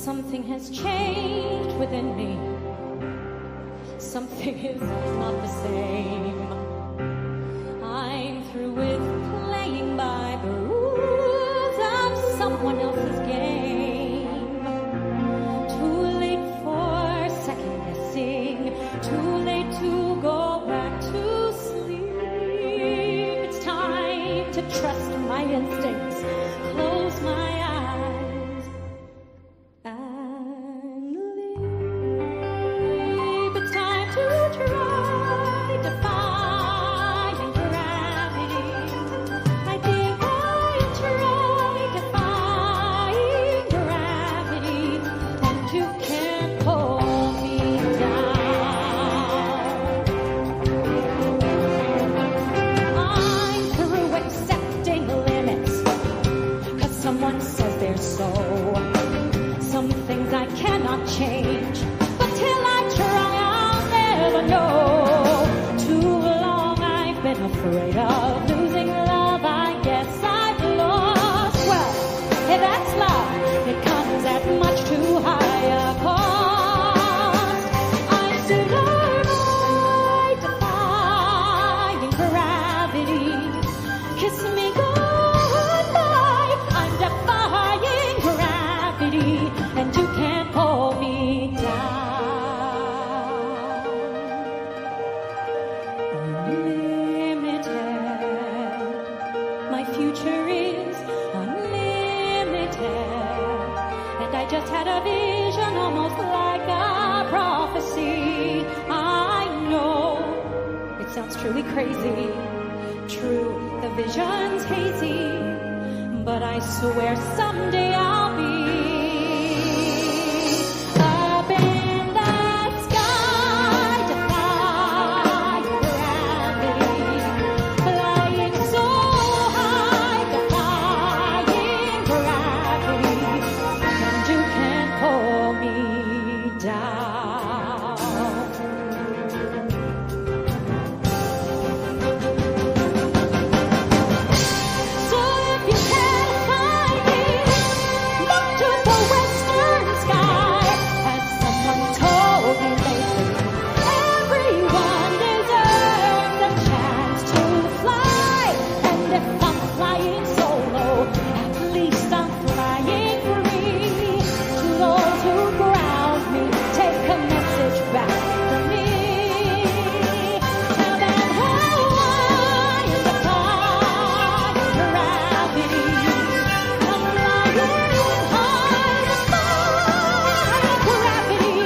Something has changed within me. Something is not the same. I'm through with playing by the rules of someone else's game. Too late for second guessing. Too late to go back to sleep. It's time to trust my instincts. Close my eyes and leave. It's time to try defying gravity. I think I'll try defying gravity, and you can't pull me down. I'm through accepting limits, 'cause someone says they're so. Some things I cannot change, but till I try, I'll never know. Too long I've been afraid of losing love. I guess I've lost. Well, if that's love, it comes at much too high a cost. I'm still defying gravity. Kiss me goodbye. I'm defying gravity, and you can't pull me down. Unlimited. My future is unlimited. And I just had a vision, almost like a prophecy. I know it sounds truly crazy. True, the vision's hazy, but I swear someday I'll be up in the sky, defying gravity, flying so high, defying gravity, and you can't pull me down. So if you can't find me, look to the western sky. As someone told me lately, everyone deserves a chance to fly. And if I'm flying solo, at least I'm flying free. To those who ground me, take a message back from me. Tell them how I am defying gravity. I'm flying high, defying gravity,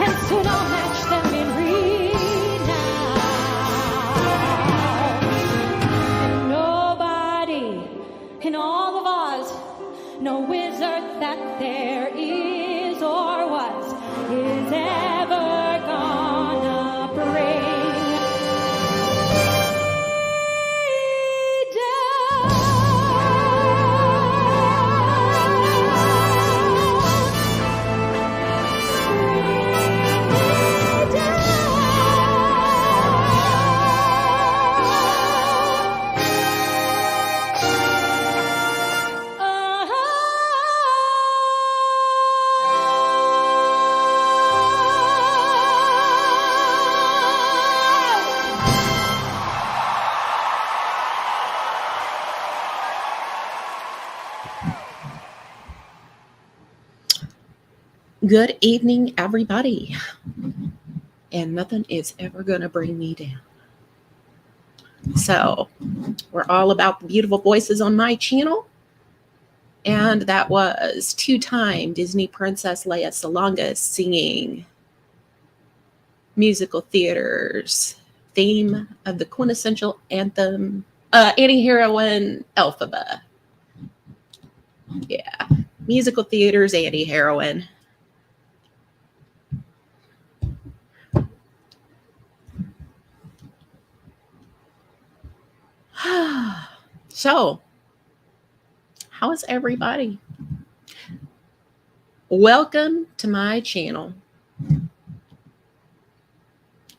and soon I'll match them in renown. And nobody in all of Oz, no wizard that there is or was, is ever gonna bring me Good evening, everybody. And nothing is ever going to bring me down. So, we're all about the beautiful voices on my channel. And that was two-time Disney Princess Leia Salonga singing musical theater's theme of the quintessential anthem, anti-heroine Elphaba. Yeah, musical theater's anti-heroine. So, how is everybody? Welcome to my channel.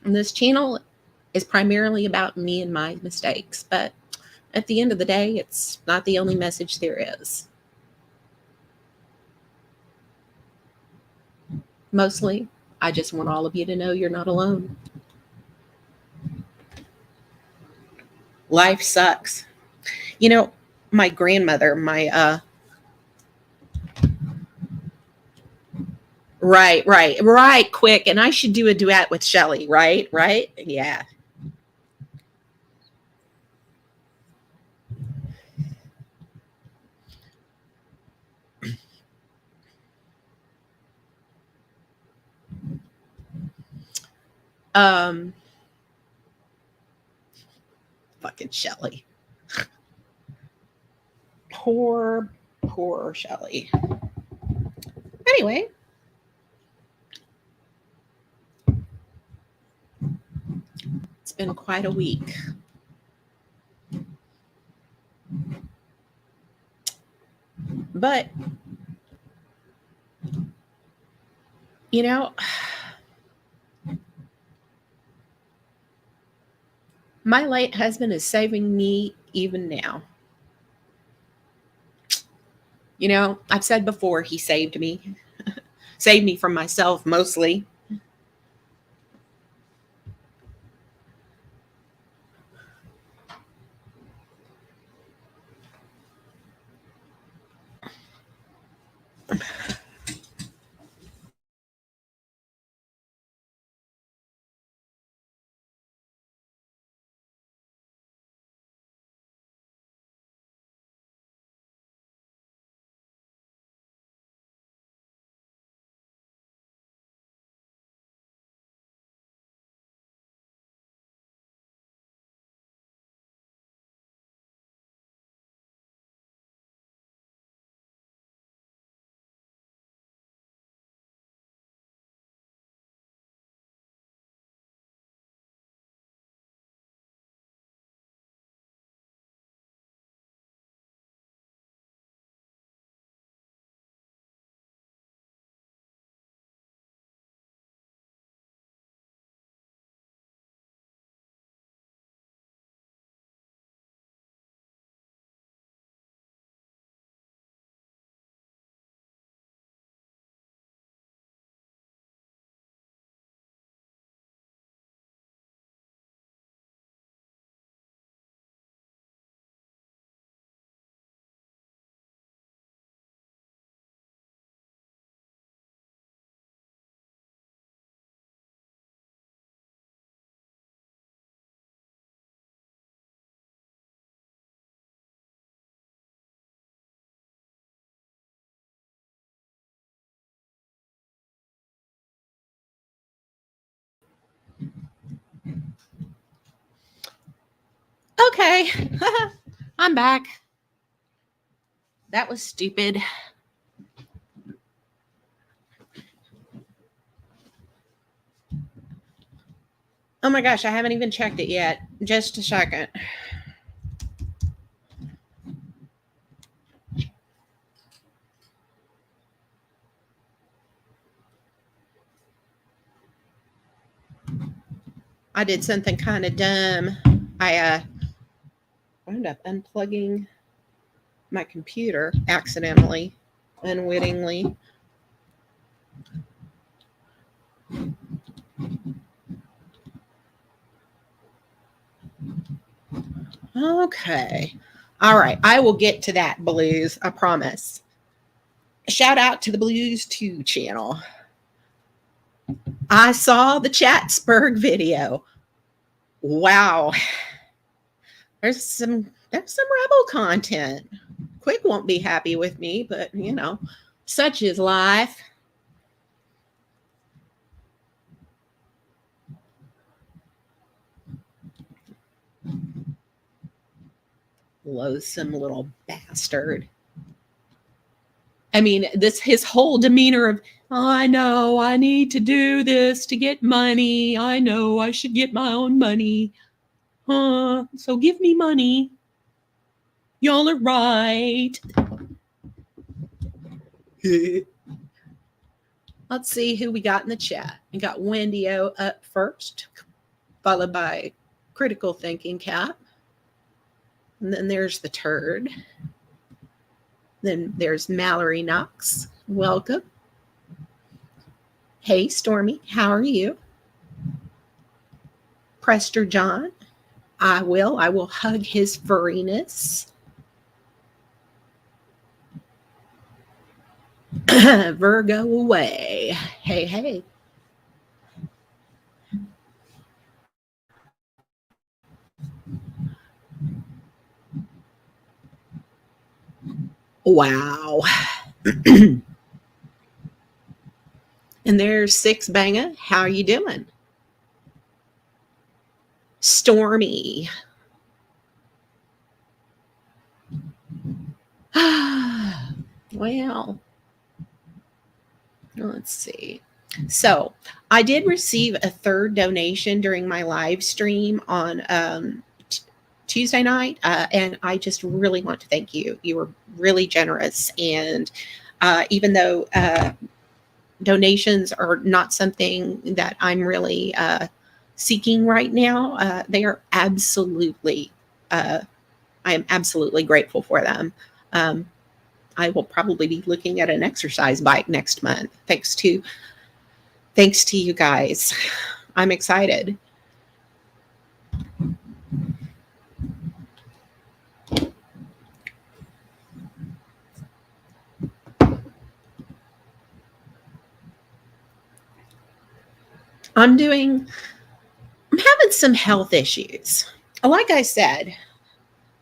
And this channel is primarily about me and my mistakes, but at the end of the day, it's not the only message there is. Mostly, I just want all of you to know you're not alone. Life sucks. You know, my grandmother, right, quick. And I should do a duet with Shelley, right? Right? Yeah. Um, fucking Shelley. Poor Shelley. Anyway, it's been quite a week. But, you know, my late husband is saving me even now. You know, I've said before he saved me from myself mostly. Okay, I'm back. That was stupid. Oh my gosh, I haven't even checked it yet. Just a second. I did something kind of dumb. I wound up unplugging my computer accidentally, unwittingly. Okay. All right. I will get to that, Blues. I promise. Shout out to the Blues 2 channel. I saw the Chatsburg video. Wow. There's some rebel content. Quick won't be happy with me, but such is life. Loathsome little bastard. I mean, his whole demeanor of, oh, I know I need to do this to get money. I know I should get my own money. So give me money. Y'all are right. Let's see who we got in the chat. We got Wendy O up first, followed by Critical Thinking Cat. And then there's the Turd. Then there's Mallory Knox. Welcome. Hey, Stormy, how are you? Prester John, I will. I will hug his furriness. Virgo away. Hey, hey. Wow. And there's Six Banga. How are you doing? Stormy. Well, let's see. So I did receive a third donation during my live stream on Tuesday night, and I just really want to thank you. You were really generous, and even though donations are not something that I'm really seeking right now, they are absolutely. I am absolutely grateful for them. I will probably be looking at an exercise bike next month, thanks to you guys. I'm excited. I'm having some health issues. Like I said,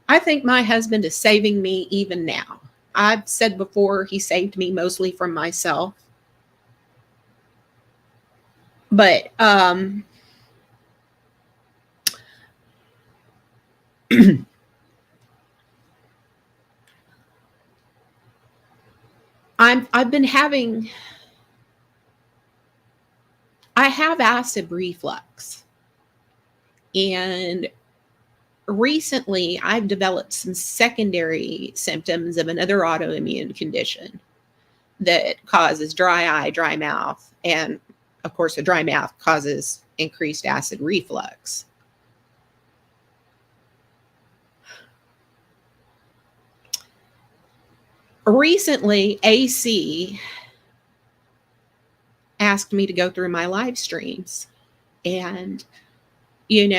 I think my husband is saving me even now. I've said before, he saved me mostly from myself. But I've been having I have acid reflux. And recently I've developed some secondary symptoms of another autoimmune condition that causes dry eye, dry mouth, and of course, a dry mouth causes increased acid reflux. Recently, AC asked me to go through my live streams and get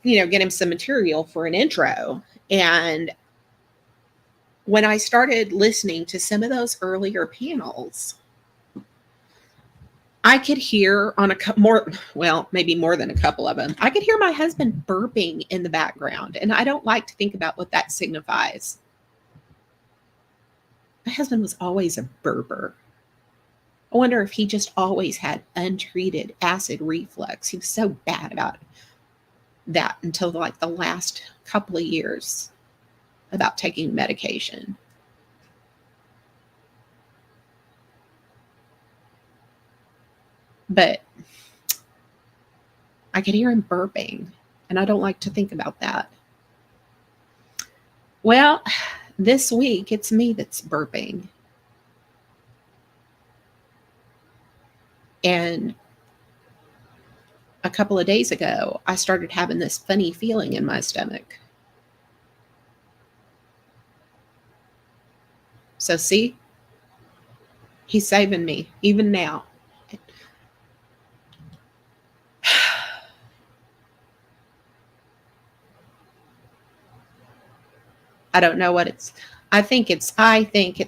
him some material for an intro. And when I started listening to some of those earlier panels, I could hear on maybe more than a couple of them, I could hear my husband burping in the background. And I don't like to think about what that signifies. My husband was always a burper. I wonder if he just always had untreated acid reflux. He was so bad about that until like the last couple of years about taking medication. But I could hear him burping, and I don't like to think about that. Well, this week it's me that's burping. And a couple of days ago, I started having this funny feeling in my stomach. So see, he's saving me even now. I don't know what it's. I think it's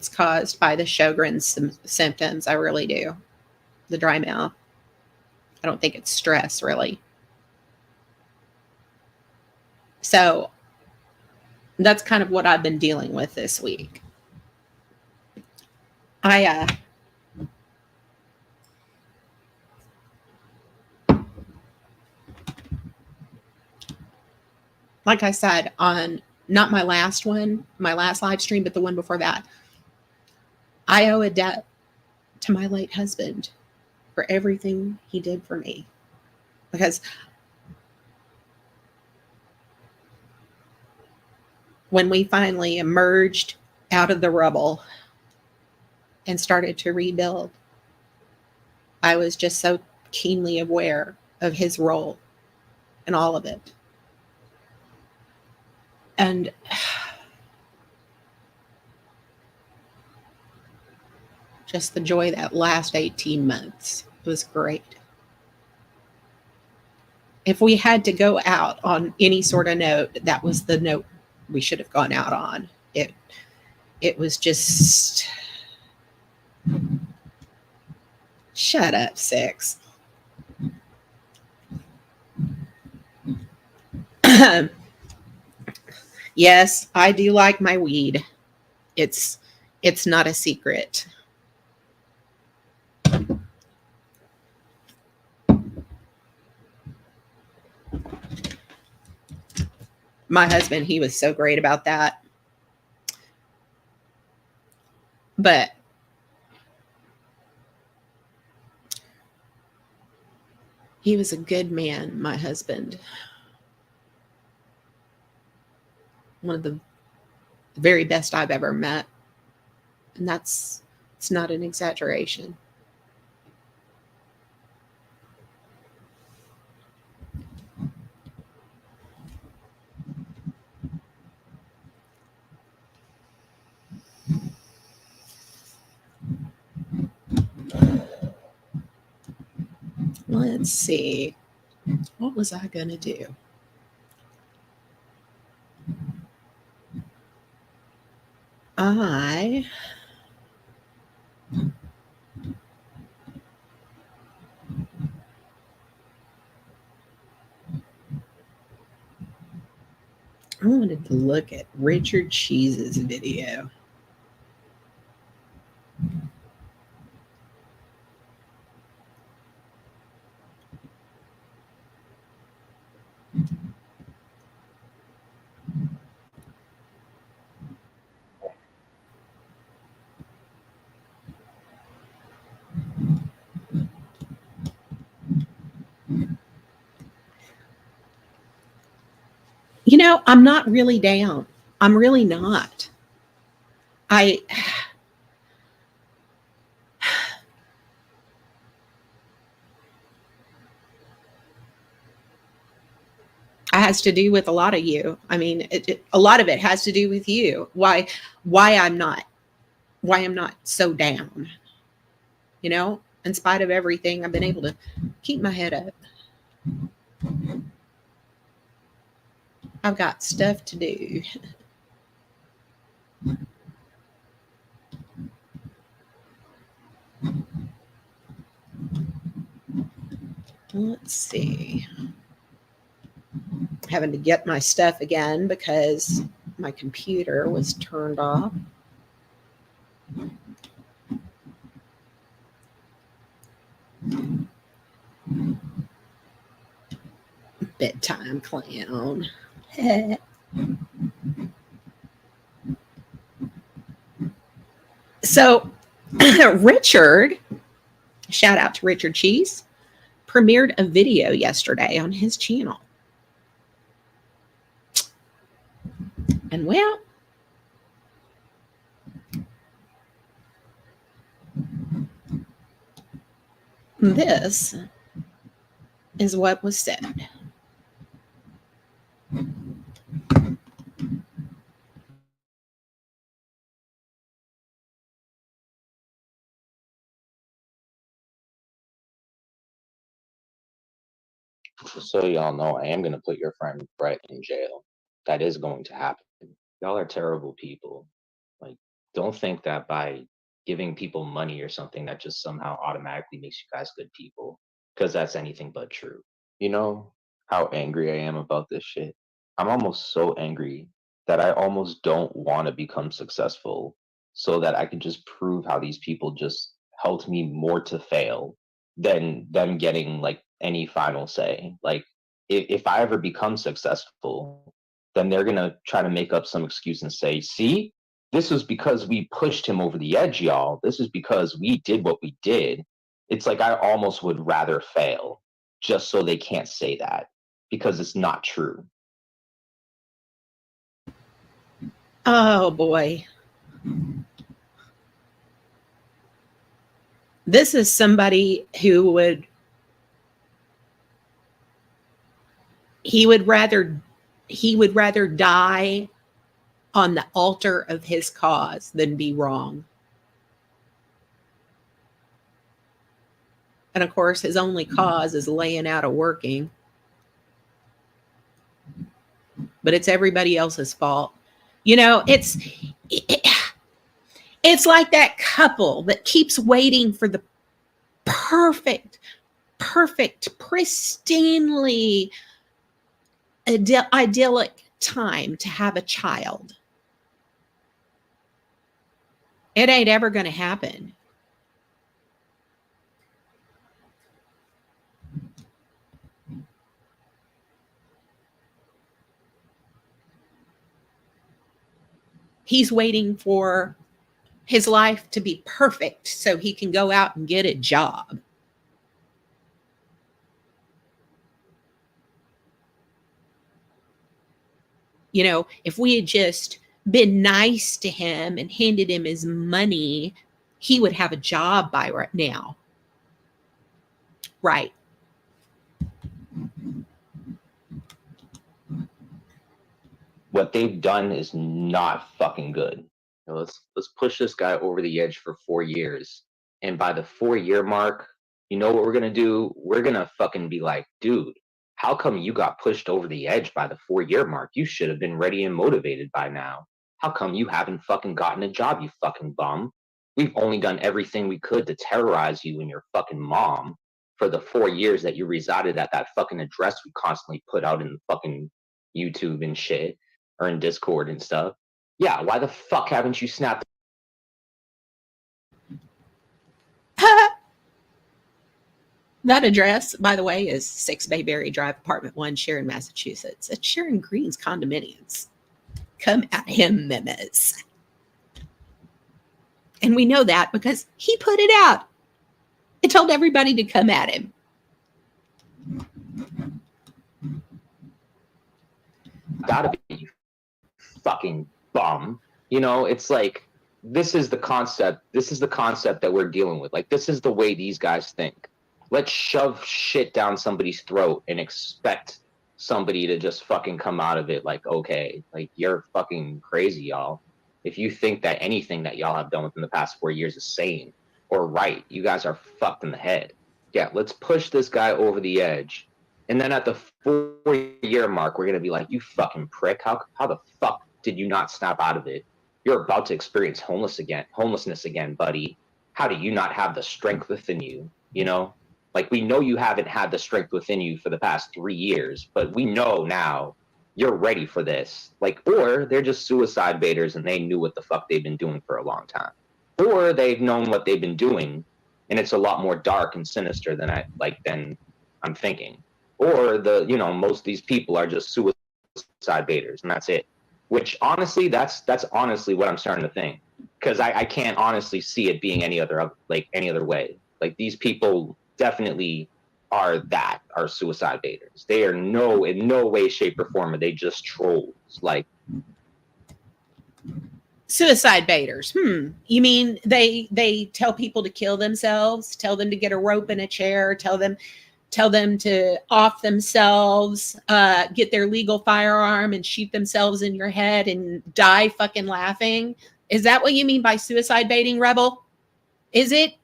caused by the Sjogren's symptoms. I really do. The dry mouth. I don't think it's stress, really. So that's kind of what I've been dealing with this week. Like I said, on not my last live stream, but the one before that, I owe a debt to my late husband for everything he did for me. Because when we finally emerged out of the rubble and started to rebuild, I was just so keenly aware of his role in all of it. And just the joy that last 18 months It was great. If we had to go out on any sort of note, that was the note we should have gone out on. It was just shut up, Six. Yes, I do like my weed. It's not a secret. My husband, he was so great about that. But he was a good man, my husband. One of the very best I've ever met. And it's not an exaggeration. Let's see. What was I going to do? I wanted to look at Richard Cheese's video. You know, I'm not really down. I'm really not. I has to do with a lot of you. I mean, a lot of it has to do with you. Why I'm not so down. You know, in spite of everything, I've been able to keep my head up. I've got stuff to do. Let's see. Having to get my stuff again because my computer was turned off. Bedtime clown. So Richard, shout out to Richard Cheese, premiered a video yesterday on his channel. And well, this is what was said. Just so y'all know, I am going to put your friend Brett in jail. That is going to happen. Y'all are terrible people. Like, don't think that by giving people money or something that just somehow automatically makes you guys good people, because that's anything but true. You know how angry I am about this shit? I'm almost so angry that I almost don't want to become successful so that I can just prove how these people just helped me more to fail than them getting like any final say. Like, if I ever become successful, then they're gonna try to make up some excuse and say, see, this was because we pushed him over the edge, y'all. This is because we did what we did. It's like I almost would rather fail just so they can't say that, because it's not true. Oh boy. This is somebody who would rather die on the altar of his cause than be wrong. And of course, his only cause is laying out of working. But it's everybody else's fault. You know, it's like that couple that keeps waiting for the perfect, pristinely idyllic time to have a child. It ain't ever going to happen. He's waiting for his life to be perfect so he can go out and get a job. You know, if we had just been nice to him and handed him his money, he would have a job by right now. Right. What they've done is not fucking good. You know, let's push this guy over the edge for 4 years. And by the 4-year mark, you know what we're gonna do? We're gonna fucking be like, dude, how come you got pushed over the edge by the 4-year mark? You should have been ready and motivated by now. How come you haven't fucking gotten a job, you fucking bum? We've only done everything we could to terrorize you and your fucking mom for the 4 years that you resided at that fucking address we constantly put out in fucking YouTube and shit, or in Discord and stuff. Yeah, why the fuck haven't you snapped? That address, by the way, is 6 Bayberry Drive, Apartment 1, Sharon, Massachusetts. It's Sharon Green's condominiums. Come at him, memes. And we know that because he put it out. It told everybody to come at him. Gotta be, you fucking bum. You know, it's like, this is the concept that we're dealing with. Like, this is the way these guys think. Let's shove shit down somebody's throat and expect somebody to just fucking come out of it like, okay, like, you're fucking crazy, y'all. If you think that anything that y'all have done within the past 4 years is sane or right, you guys are fucked in the head. Yeah, let's push this guy over the edge. And then at the 4-year mark, we're going to be like, you fucking prick. How the fuck did you not snap out of it? You're about to experience homelessness again, buddy. How do you not have the strength within you? You know, like, we know you haven't had the strength within you for the past 3 years, but we know now you're ready for this. Like, or they're just suicide baiters and they knew what the fuck they've been doing for a long time. Or they've known what they've been doing and it's a lot more dark and sinister than I'm thinking. Or most of these people are just suicide baiters and that's it. Which honestly, that's honestly what I'm starting to think. Because I can't honestly see it being any other way. Like, these people definitely are suicide baiters. They are in no way, shape, or form are they just trolls. Like, suicide baiters. You mean they tell people to kill themselves, tell them to get a rope and a chair, tell them to off themselves, get their legal firearm and shoot themselves in your head and die fucking laughing? Is that what you mean by suicide baiting, Rebel? Is it?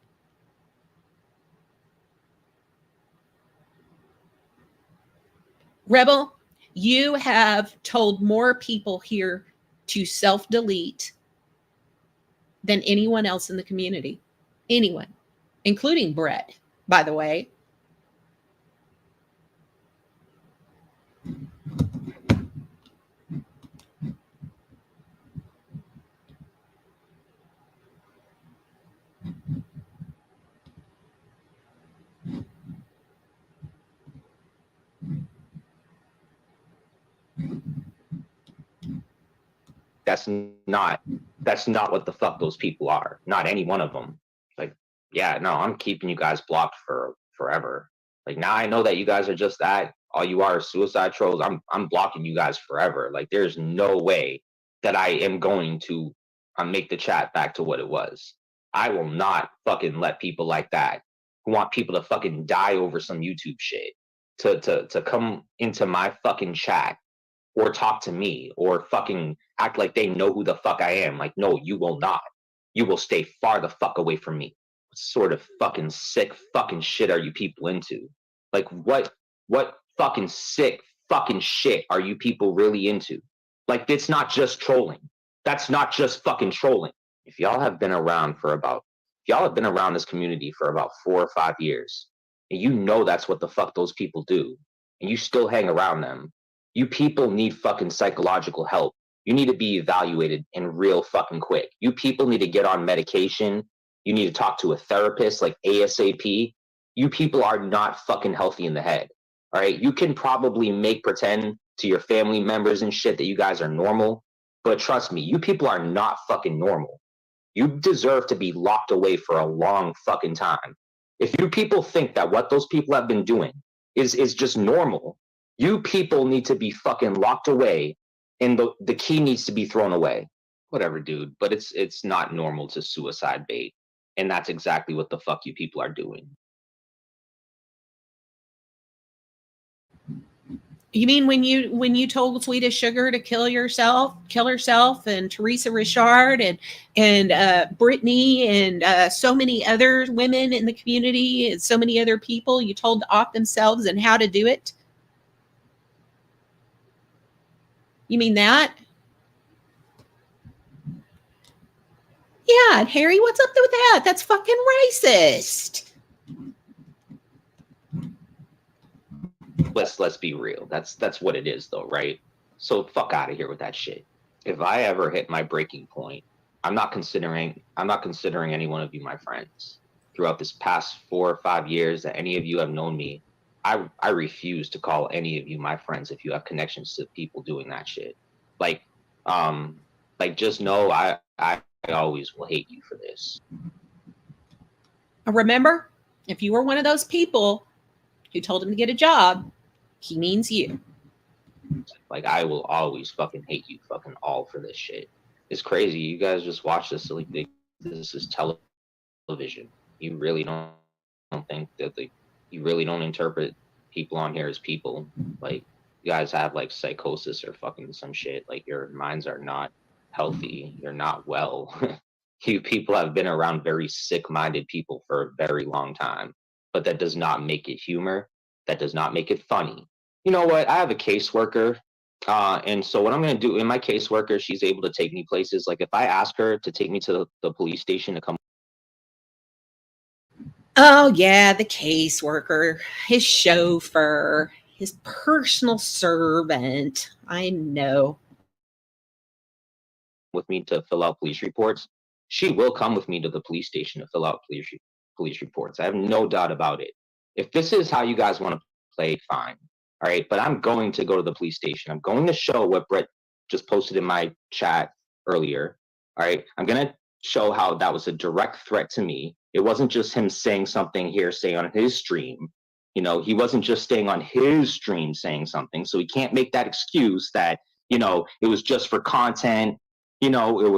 Rebel, you have told more people here to self-delete than anyone else in the community. Anyone, including Brett, by the way. that's not what the fuck those people are. Not any one of them. Like, yeah, no, I'm keeping you guys blocked for forever. Like, now I know that you guys are just that. All you are suicide trolls. I'm blocking you guys forever. Like, there's no way that I am going to make the chat back to what it was. I will not fucking let people like that who want people to fucking die over some YouTube shit to come into my fucking chat or talk to me or fucking act like they know who the fuck I am. Like, no, you will not. You will stay far the fuck away from me. sort of fucking sick fucking shit are you people into? Like what fucking sick fucking shit are you people really into? Like it's not just trolling. That's not just fucking trolling. If y'all have been around this community for about 4 or 5 years, and you know that's what the fuck those people do, and you still hang around them, you people need fucking psychological help. You need to be evaluated and real fucking quick. You people need to get on medication. You need to talk to a therapist like ASAP. You people are not fucking healthy in the head. All right. You can probably make pretend to your family members and shit that you guys are normal. But trust me, you people are not fucking normal. You deserve to be locked away for a long fucking time. If you people think that what those people have been doing is just normal, you people need to be fucking locked away and the key needs to be thrown away. Whatever, dude. But it's not normal to suicide bait. And that's exactly what the fuck you people are doing. You mean when you told Swedish Sugar to kill herself, and Teresa Richard and Brittany and so many other women in the community and so many other people, you told to off themselves and how to do it? You mean that? Yeah, and Harry, what's up with that? That's fucking racist. Let's be real. That's what it is though, right? So fuck out of here with that shit. If I ever hit my breaking point, I'm not considering any one of you my friends. Throughout this past 4 or 5 years that any of you have known me, I refuse to call any of you my friends if you have connections to people doing that shit. Like just know I always will hate you for this. Remember, if you were one of those people who told him to get a job, he means you. Like I will always fucking hate you fucking all for this shit. It's crazy. You guys just watch this like this is television. You really don't think that you really don't interpret people on here as people. Like you guys have like psychosis or fucking some shit. Like your minds are not healthy. You're not well. You people have been around very sick-minded people for a very long time. But that does not make it humor. That does not make it funny. You know what? I have a caseworker. And so what I'm going to do in my caseworker, she's able to take me places. Like if I ask her to take me to the police station to come. Oh, yeah, the caseworker, his chauffeur, his personal servant. I know. With me to fill out police reports. She will come with me to the police station to fill out police reports. I have no doubt about it. If this is how you guys want to play, fine. All right. But I'm going to go to the police station. I'm going to show what Brett just posted in my chat earlier. All right. I'm going to show how that was a direct threat to me. It wasn't just him saying something hearsay on his stream. You know, he wasn't just staying on his stream saying something. So he can't make that excuse that, you know, it was just for content. You know, it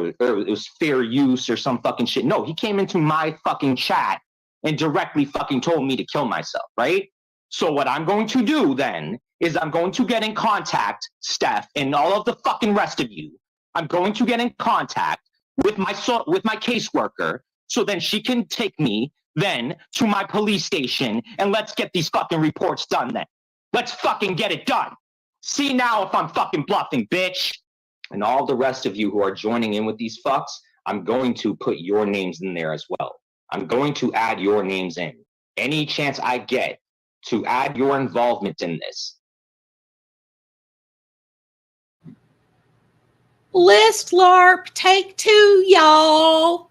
was fair use or some fucking shit. No, he came into my fucking chat and directly fucking told me to kill myself, right? So what I'm going to do then is I'm going to get in contact, Steph, and all of the fucking rest of you. I'm going to get in contact with my caseworker so then she can take me then to my police station and let's get these fucking reports done then. Let's fucking get it done. See now if I'm fucking bluffing, bitch. And all the rest of you who are joining in with these fucks, I'm going to put your names in there as well. I'm going to add your names in. Any chance I get to add your involvement in this. List LARP, take 2, y'all.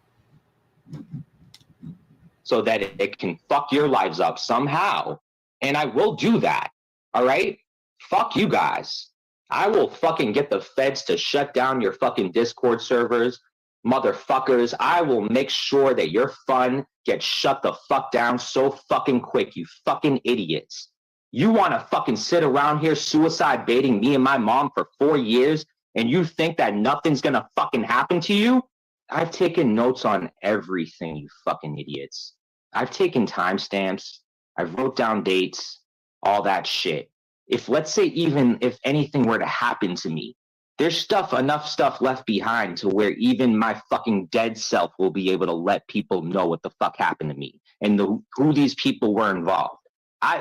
So that it can fuck your lives up somehow. And I will do that. All right? Fuck you guys. I will fucking get the feds to shut down your fucking Discord servers. Motherfuckers, I will make sure that your fun gets shut the fuck down so fucking quick, you fucking idiots. You want to fucking sit around here suicide baiting me and my mom for 4 years and you think that nothing's gonna fucking happen to you? I've taken notes on everything, you fucking idiots. I've taken timestamps. I've wrote down dates, all that shit. If let's say even if anything were to happen to me, There's enough stuff left behind to where even my fucking dead self will be able to let people know what the fuck happened to me and who these people were involved.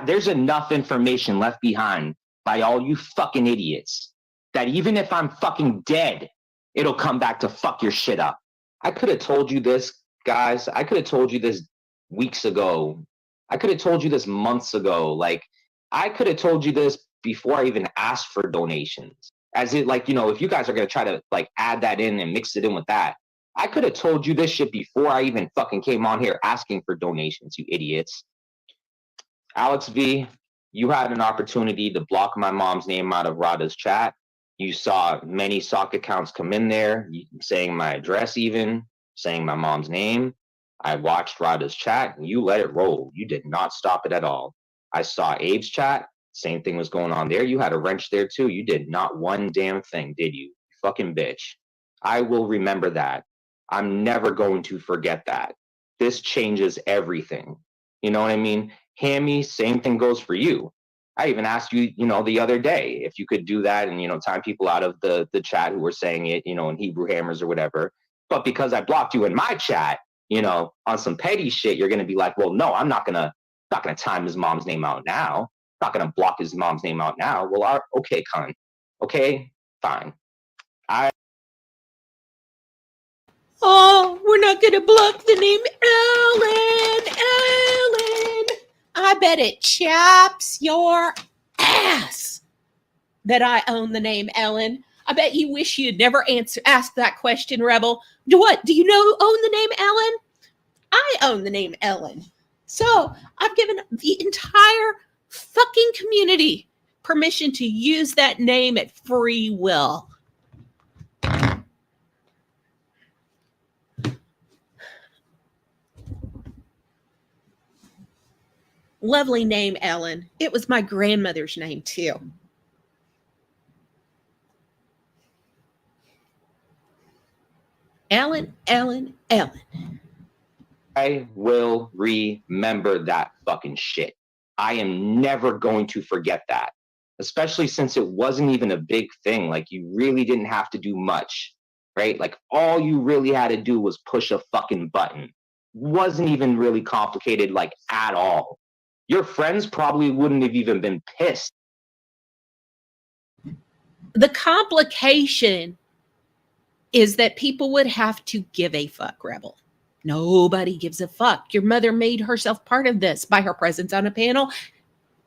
There's enough information left behind by all you fucking idiots that even if I'm fucking dead, it'll come back to fuck your shit up. I could have told you this, guys. I could have told you this weeks ago. I could have told you this months ago. Like, I could have told you this before I even asked for donations. As it, like, you know, if you guys are going to try to, like, add that in and mix it in with that, I could have told you this shit before I even fucking came on here asking for donations, you idiots. Alex V, you had an opportunity to block my mom's name out of Rada's chat. You saw many sock accounts come in there, saying my address even, saying my mom's name. I watched Rada's chat, and you let it roll. You did not stop it at all. I saw Abe's chat. Same thing was going on there. You had a wrench there, too. You did not one damn thing, did you? Fucking bitch. I will remember that. I'm never going to forget that. This changes everything. You know what I mean? Hammy, same thing goes for you. I even asked you, you know, the other day if you could do that and, you know, time people out of the chat who were saying it, you know, in Hebrew Hammers or whatever. But because I blocked you in my chat, you know, on some petty shit, you're going to be like, well, no, I'm not going to time his mom's name out now. Not going to block his mom's name out now. Well, okay, cunt. Okay, fine. Oh, we're not going to block the name Ellen. I bet it chaps your ass that I own the name Ellen. I bet you wish you'd never asked that question, Rebel. What? Do you know who owned the name Ellen? I own the name Ellen. So I've given the entire fucking community permission to use that name at free will. Lovely name, Ellen. It was my grandmother's name, too. Ellen. I will remember that fucking shit. I am never going to forget that, especially since it wasn't even a big thing. Like, you really didn't have to do much, right? Like, all you really had to do was push a fucking button. Wasn't even really complicated, like, at all. Your friends probably wouldn't have even been pissed. The complication is that people would have to give a fuck, Rebel. Nobody gives a fuck. Your mother made herself part of this by her presence on a panel,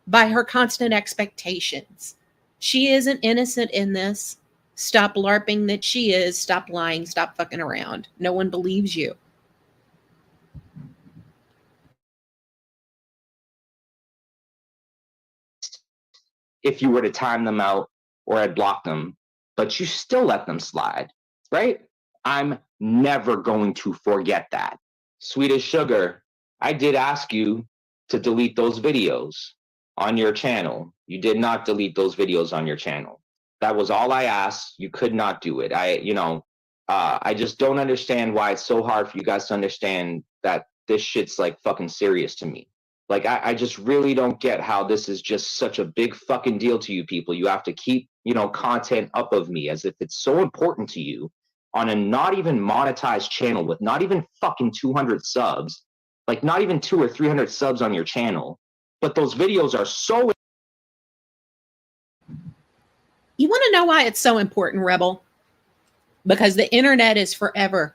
by her constant expectations. She isn't innocent in this. Stop LARPing that she is. Stop lying. Stop fucking around. No one believes you. If you were to time them out or I'd block them, but you still let them slide, right? I'm never going to forget that. Sweet as sugar, I did ask you to delete those videos on your channel. You did not delete those videos on your channel. That was all I asked. You could not do it. I just don't understand why it's so hard for you guys to understand that this shit's like fucking serious to me. Like, I just really don't get how this is just such a big fucking deal to you people. You have to keep, you know, content up of me as if it's so important to you on a not even monetized channel with not even fucking 200 subs, like not even 200 or 300 subs on your channel. But those videos are so. You want to know why it's so important, Rebel? Because the internet is forever.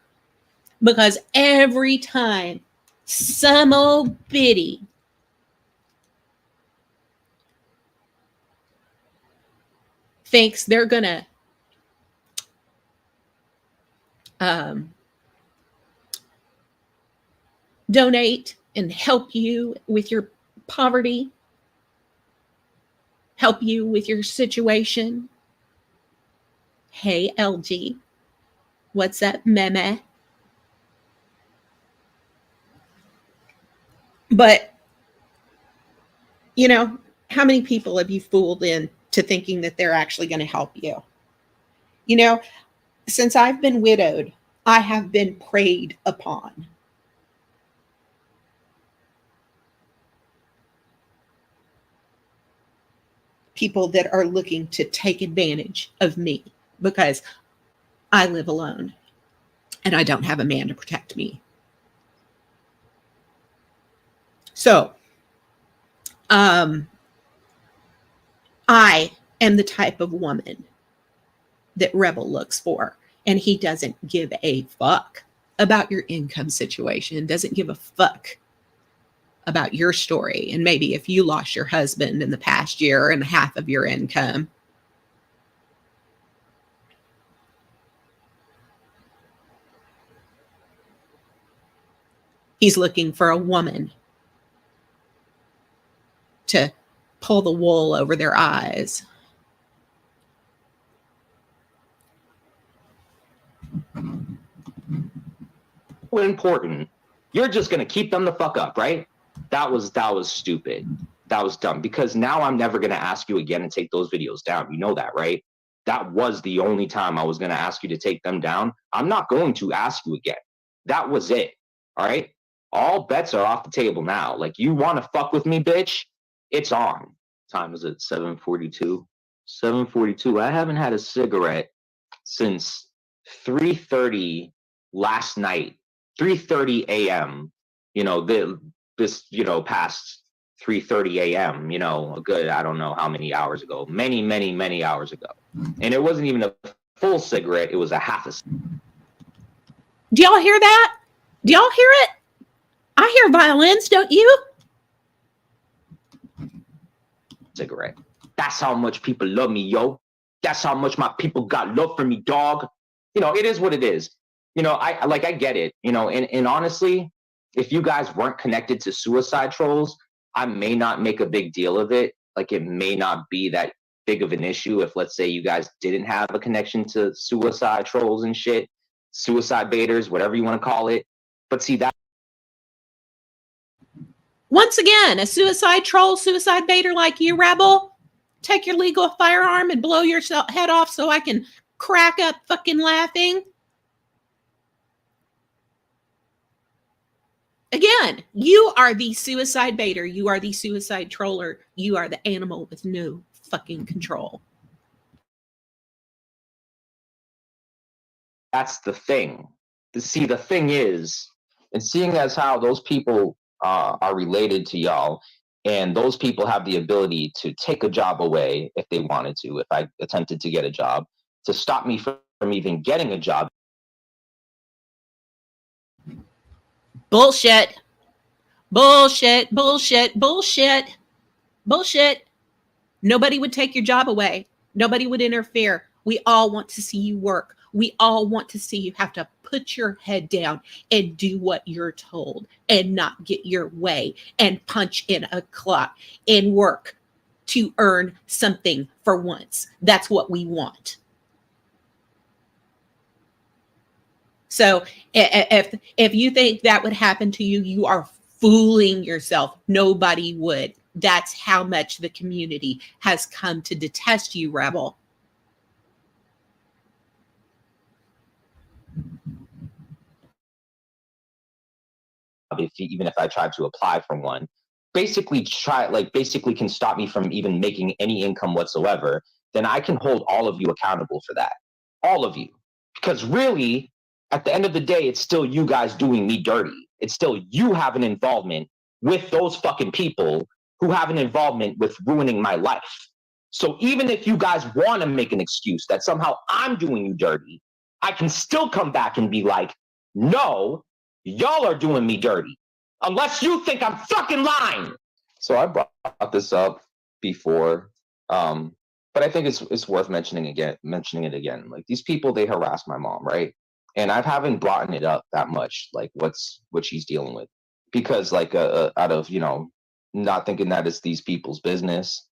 Because every time some old biddy thinks they're going to donate and help you with your poverty, help you with your situation. Hey, LG, what's up, meme? But, you know, how many people have you fooled into thinking that they're actually going to help you? You know, since I've been widowed, I have been preyed upon. People that are looking to take advantage of me because I live alone and I don't have a man to protect me. So, I am the type of woman that Rebel looks for, and he doesn't give a fuck about your income situation, doesn't give a fuck about your story, and maybe if you lost your husband in the past year and half of your income. He's looking for a woman to pull the wool over their eyes. Important. You're just gonna keep them the fuck up, right? That was stupid. That was dumb, because now I'm never gonna ask you again and take those videos down. You know that, right? That was the only time I was gonna ask you to take them down. I'm not going to ask you again. That was it. All right. All bets are off the table now. Like, you want to fuck with me, bitch? It's on. Time is it? 7:42. 7:42. I haven't had a cigarette since 3:30 last night. 3:30 a.m. You know, this, you know, past 3:30 a.m., you know, a good, I don't know how many hours ago, many hours ago. And it wasn't even a full cigarette, it was a half a cigarette. Do y'all hear that? Do y'all hear it? I hear violins, don't you? Cigarette. That's how much people love me, yo. That's how much my people got love for me, dog. You know, it is what it is. You know, I get it, you know, and honestly, if you guys weren't connected to suicide trolls, I may not make a big deal of it. Like, it may not be that big of an issue if, let's say, you guys didn't have a connection to suicide trolls and shit, suicide baiters, whatever you want to call it. But see, that. Once again, a suicide troll, suicide baiter like you, Rebel, take your legal firearm and blow your head off so I can crack up fucking laughing. Again, you are the suicide baiter. You are the suicide troller. You are the animal with no fucking control. That's the thing. See, the thing is, and seeing as how those people are related to y'all, and those people have the ability to take a job away if they wanted to, if I attempted to get a job, to stop me from even getting a job. Bullshit. Bullshit. Bullshit. Bullshit. Bullshit. Nobody would take your job away. Nobody would interfere. We all want to see you work. We all want to see you have to put your head down and do what you're told and not get your way and punch in a clock and work to earn something for once. That's what we want. So if you think that would happen to you, you are fooling yourself. Nobody would. That's how much the community has come to detest you, Rebel. Even if I tried to apply for one, basically can stop me from even making any income whatsoever, then I can hold all of you accountable for that. All of you. Because really, at the end of the day, it's still you guys doing me dirty. It's still you have an involvement with those fucking people who have an involvement with ruining my life. So even if you guys want to make an excuse that somehow I'm doing you dirty, I can still come back and be like, no, y'all are doing me dirty. Unless you think I'm fucking lying. So I brought this up before, but I think it's worth mentioning it again. Like, these people, they harass my mom, right? And I haven't brought it up that much, like what she's dealing with, because like out of, you know, not thinking that it's these people's business,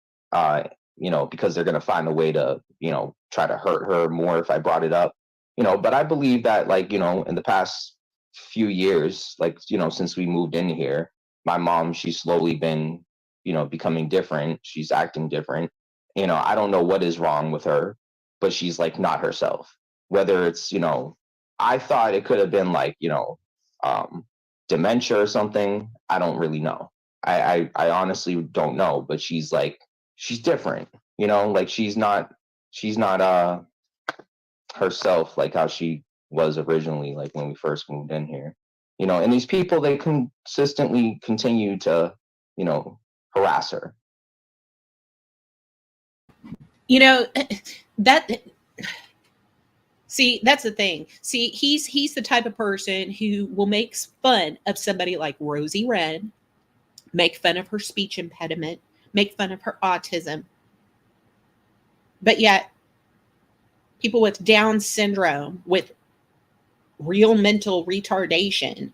you know, because they're gonna find a way to, you know, try to hurt her more if I brought it up, you know. But I believe that, like, you know, in the past few years, like, you know, since we moved in here, my mom, she's slowly been, you know, becoming different. She's acting different. You know, I don't know what is wrong with her, but she's like not herself. Whether it's, you know, I thought it could have been like, you know, dementia or something. I don't really know. I honestly don't know, but she's different, you know, like she's not herself like how she was originally, like when we first moved in here. You know, and these people, they consistently continue to, you know, harass her. You know, that see, that's the thing. See, he's the type of person who will make fun of somebody like Rosie Wren, make fun of her speech impediment, make fun of her autism. But yet, people with Down syndrome, with real mental retardation,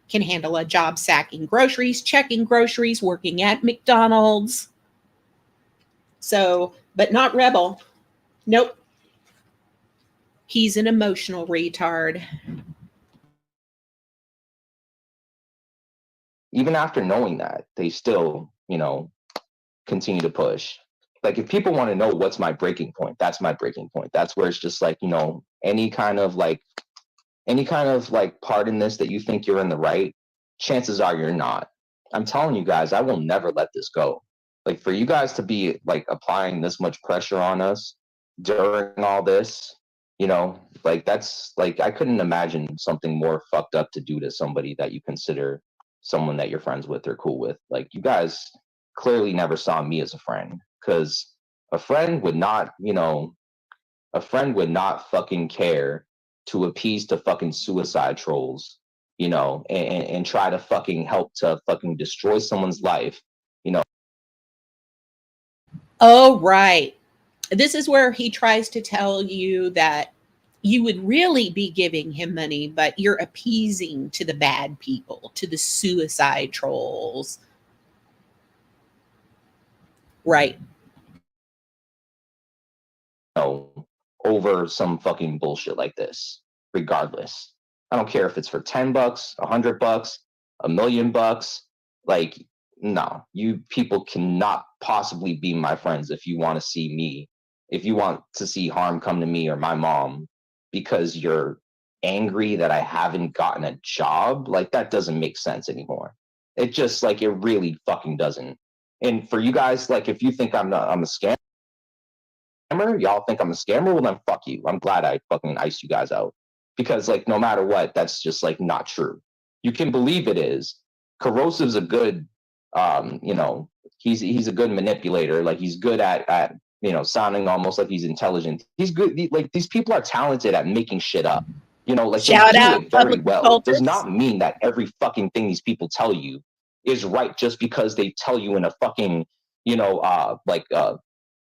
can handle a job sacking groceries, checking groceries, working at McDonald's. So, but not Rebel. Nope. He's an emotional retard. Even after knowing that, they still, you know, continue to push. Like, if people want to know what's my breaking point, that's my breaking point. That's where it's just like, you know, any kind of like part in this that you think you're in the right, chances are you're not. I'm telling you guys, I will never let this go. Like, for you guys to be like applying this much pressure on us during all this, you know, like, that's like, I couldn't imagine something more fucked up to do to somebody that you consider someone that you're friends with or cool with. Like, you guys clearly never saw me as a friend, because a friend would not, you know, a friend would not fucking care to appease to fucking suicide trolls, you know, and try to fucking help to fucking destroy someone's life, you know. Oh, right. This is where he tries to tell you that you would really be giving him money, but you're appeasing to the bad people, to the suicide trolls. Right. You know, over some fucking bullshit like this, regardless. I don't care if it's for $10, $100, $1,000,000. Like, no, you people cannot possibly be my friends if you want to see me, if you want to see harm come to me or my mom, because you're angry that I haven't gotten a job. Like, that doesn't make sense anymore. It just, like, it really fucking doesn't. And for you guys, like, if you think I'm a scammer, y'all think I'm a scammer, well then fuck you. I'm glad I fucking iced you guys out, because like, no matter what, that's just like not true. You can believe it is. Corrosive's a good, you know, he's a good manipulator. Like, he's good at you know, sounding almost like he's intelligent. He's good. Like, these people are talented at making shit up. You know, like, Shout they do out it very public well. It does cultists. not mean that every fucking thing these people tell you is right just because they tell you in a fucking, you know,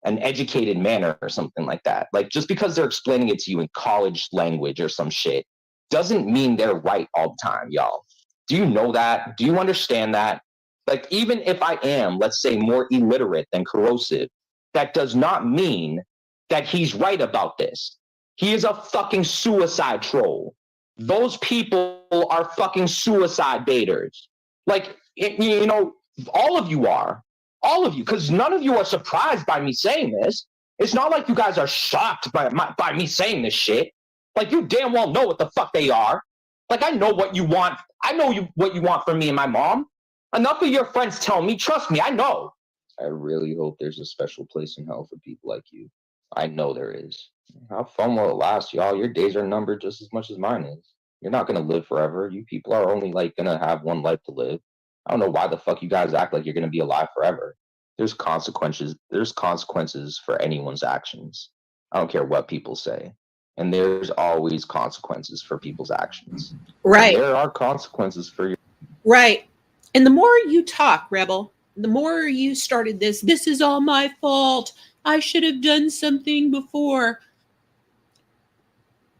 an educated manner or something like that. Like, just because they're explaining it to you in college language or some shit doesn't mean they're right all the time, y'all. Do you know that? Do you understand that? Like, even if I am, let's say, more illiterate than Corrosive, that does not mean that he's right about this. He is a fucking suicide troll. Those people are fucking suicide baiters. Like, you know, all of you are. All of you, because none of you are surprised by me saying this. It's not like you guys are shocked by me saying this shit. Like, you damn well know what the fuck they are. Like, I know what you want. I know what you want from me and my mom. Enough of your friends tell me. Trust me, I know. I really hope there's a special place in hell for people like you. I know there is. How fun will it last, y'all? Your days are numbered just as much as mine is. You're not gonna live forever. You people are only like gonna have one life to live. I don't know why the fuck you guys act like you're gonna be alive forever. There's consequences. There's consequences for anyone's actions. I don't care what people say. And there's always consequences for people's actions. Right. And there are consequences for your. Right. And the more you talk, Rebel, the more you started this is all my fault. I should have done something before.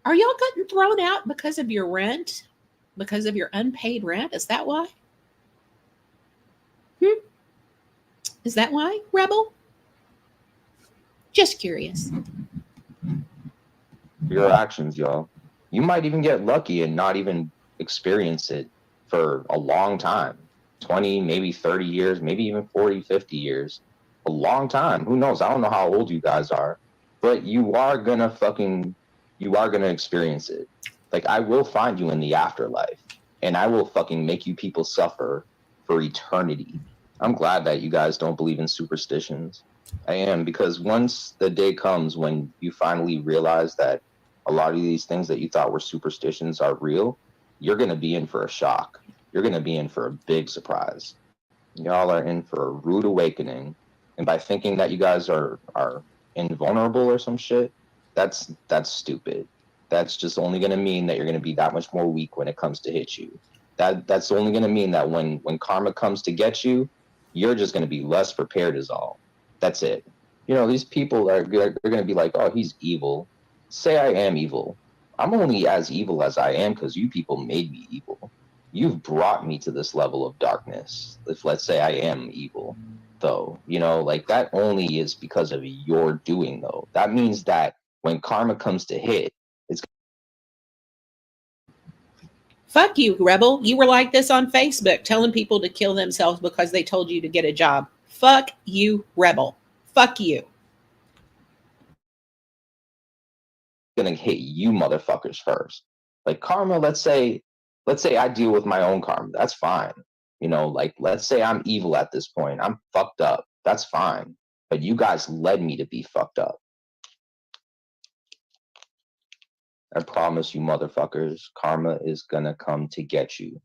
Are y'all getting thrown out because of your rent? Because of your unpaid rent? Is that why? Is that why, Rebel? Just curious. Your actions, y'all. You might even get lucky and not even experience it for a long time. 20, maybe 30 years, maybe even 40, 50 years. A long time. Who knows? I don't know how old you guys are, but you are gonna experience it. Like, I will find you in the afterlife, and I will fucking make you people suffer for eternity. I'm glad that you guys don't believe in superstitions. I am, because once the day comes when you finally realize that a lot of these things that you thought were superstitions are real, you're going to be in for a shock. You're going to be in for a big surprise. Y'all are in for a rude awakening. And by thinking that you guys are invulnerable or some shit, that's stupid. That's just only going to mean that you're going to be that much more weak when it comes to hit you. That's only going to mean that when karma comes to get you, you're just going to be less prepared is all. That's it. You know, these people they're going to be like, oh, he's evil. Say I am evil. I'm only as evil as I am because you people made me evil. You've brought me to this level of darkness. If let's say I am evil, though, you know, like that only is because of your doing, though. That means that when karma comes to hit, it's Fuck you, Rebel. You were like this on Facebook, telling people to kill themselves because they told you to get a job. Fuck you, Rebel. Fuck you. gonna hit you motherfuckers first. Like karma, let's say I deal with my own karma. That's fine. You know, like let's say I'm evil at this point. I'm fucked up. That's fine. But you guys led me to be fucked up. I promise you motherfuckers, karma is gonna come to get you.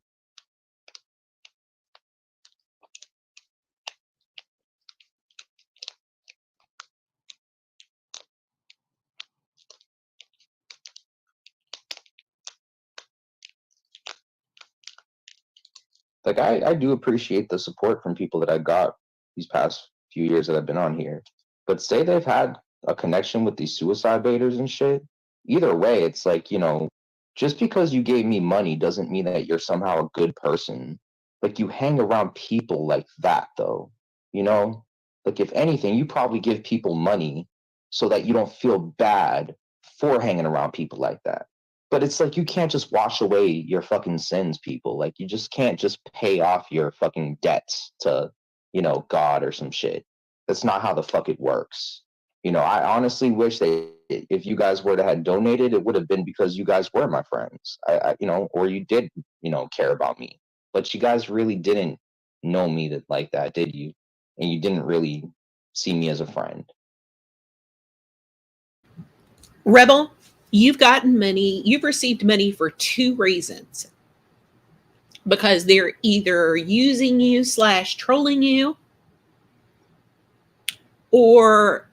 Like I do appreciate the support from people that I got these past few years that I've been on here. But say they've had a connection with these suicide baiters and shit. Either way, it's like, you know, just because you gave me money doesn't mean that you're somehow a good person. Like you hang around people like that though. You know? Like if anything, you probably give people money so that you don't feel bad for hanging around people like that. But it's like you can't just wash away your fucking sins, people. Like you just can't just pay off your fucking debts to, you know, God or some shit. That's not how the fuck it works. You know, I honestly wish that if you guys were to have donated, it would have been because you guys were my friends. You know, or you did, you know, care about me. But you guys really didn't know me that like that, did you? And you didn't really see me as a friend. Rebel, you've gotten money, you've received money for two reasons. Because they're either using you / trolling you, or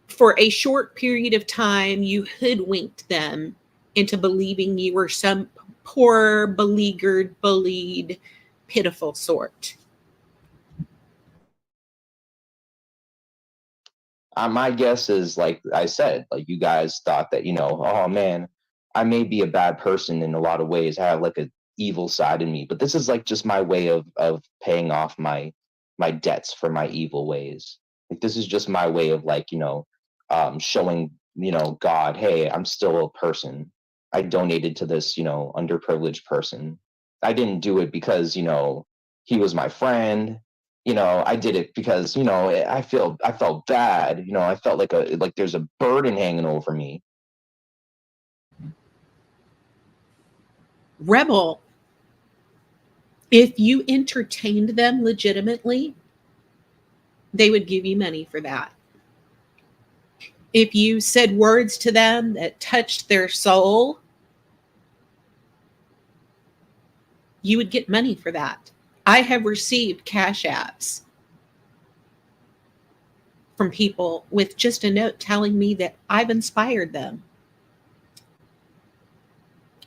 for a short period of time, you hoodwinked them into believing you were some poor, beleaguered, bullied, pitiful sort. My guess is, like I said, like you guys thought that, you know, oh man, I may be a bad person in a lot of ways. I have like a evil side in me, but this is like just my way of paying off my debts for my evil ways. Like this is just my way of like, you know, showing, you know, God, hey, I'm still a person. I donated to this, you know, underprivileged person. I didn't do it because, you know, he was my friend. You know, I did it because, you know, I felt bad. You know, I felt like there's a burden hanging over me. Rebel, if you entertained them legitimately, they would give you money for that. If you said words to them that touched their soul, you would get money for that. I have received cash apps from people with just a note telling me that I've inspired them.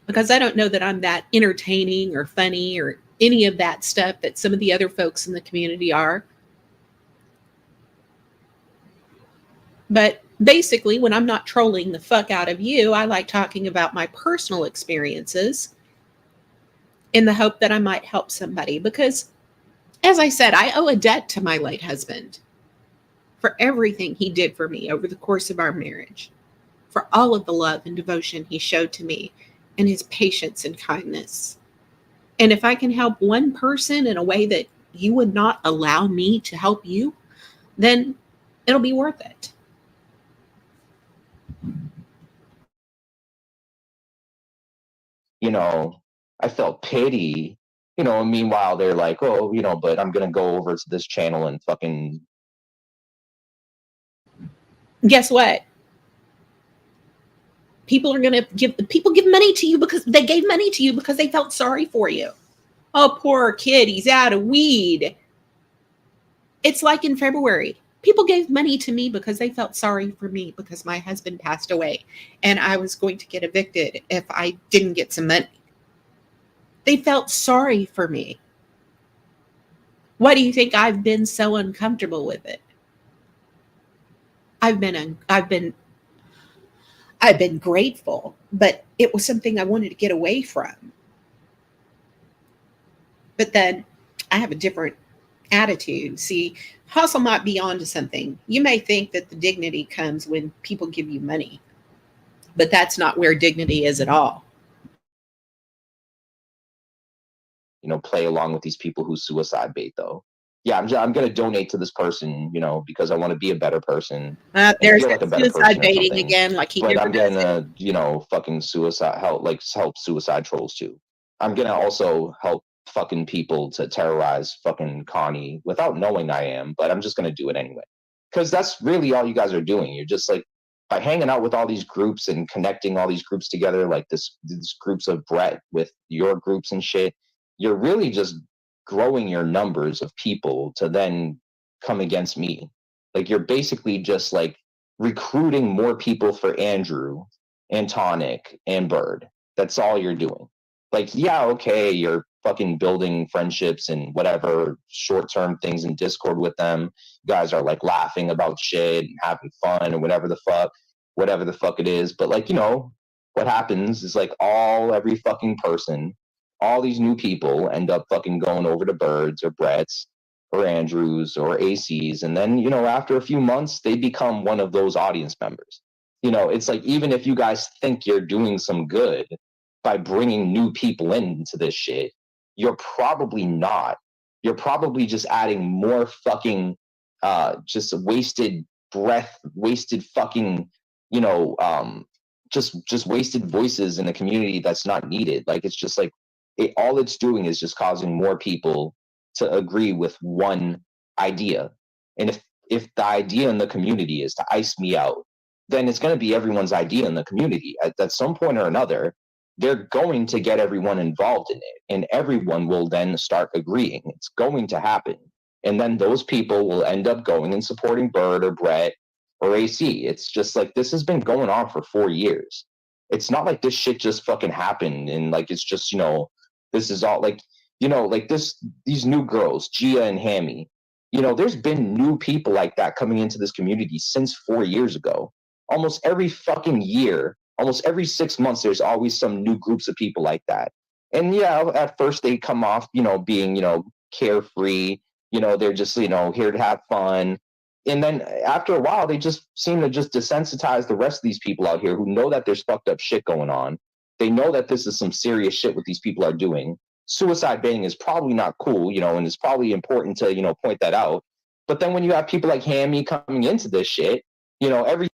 Because I don't know that I'm that entertaining or funny or any of that stuff that some of the other folks in the community are. But basically, when I'm not trolling the fuck out of you, I like talking about my personal experiences in the hope that I might help somebody. Because, as I said, I owe a debt to my late husband for everything he did for me over the course of our marriage, for all of the love and devotion he showed to me, and his patience and kindness. And if I can help one person in a way that you would not allow me to help you, then it'll be worth it. You know, I felt pity, you know, and meanwhile they're like, oh, you know, but I'm going to go over to this channel and fucking. Guess what? People give money to you because they gave money to you because they felt sorry for you. Oh, poor kid, he's out of weed. It's like in February. People gave money to me because they felt sorry for me because my husband passed away and I was going to get evicted if I didn't get some money. They felt sorry for me. Why do you think I've been so uncomfortable with it? I've been grateful, but it was something I wanted to get away from. But then I have a different attitude. See, hustle might be onto something. You may think that the dignity comes when people give you money, but that's not where dignity is at all. Play along with these people who suicide bait though. Yeah, I'm gonna donate to this person, because I want to be a better person. There's like suicide baiting again, like he. But I'm gonna, fucking help suicide trolls too. I'm gonna also help fucking people to terrorize fucking Connie without knowing I am, but I'm just gonna do it anyway. Because that's really all you guys are doing. You're just like, by hanging out with all these groups and connecting all these groups together, like these groups of Brett with your groups and shit, you're really just growing your numbers of people to then come against me. Like, you're basically just like recruiting more people for Andrew and Tonic and Bird. That's all you're doing. Like, yeah, okay, you're fucking building friendships and whatever short-term things in Discord with them. You guys are like laughing about shit and having fun or whatever the fuck it is. But like, what happens is like every fucking person, all these new people end up fucking going over to Birds or Brett's or Andrews or AC's. And then, after a few months, they become one of those audience members. It's like, even if you guys think you're doing some good by bringing new people into this shit, you're probably not. You're probably just adding more fucking just wasted breath, wasted fucking, just wasted voices in a community that's not needed. Like, it's just like, all it's doing is just causing more people to agree with one idea. And if the idea in the community is to ice me out, then it's going to be everyone's idea in the community. At some point or another, they're going to get everyone involved in it, and everyone will then start agreeing. It's going to happen. And then those people will end up going and supporting Bird or Brett or AC. It's just like, this has been going on for 4 years. It's not like this shit just fucking happened and like it's just, this is all like, like these new girls, Gia and Hammy, there's been new people like that coming into this community since 4 years ago. Almost every fucking year, almost every 6 months, there's always some new groups of people like that. And yeah, at first they come off, being, carefree, they're just, here to have fun. And then after a while, they just seem to just desensitize the rest of these people out here who know that there's fucked up shit going on. They know that this is some serious shit what these people are doing. Suicide baiting is probably not cool, and it's probably important to, point that out. But then when you have people like Hammy coming into this shit, every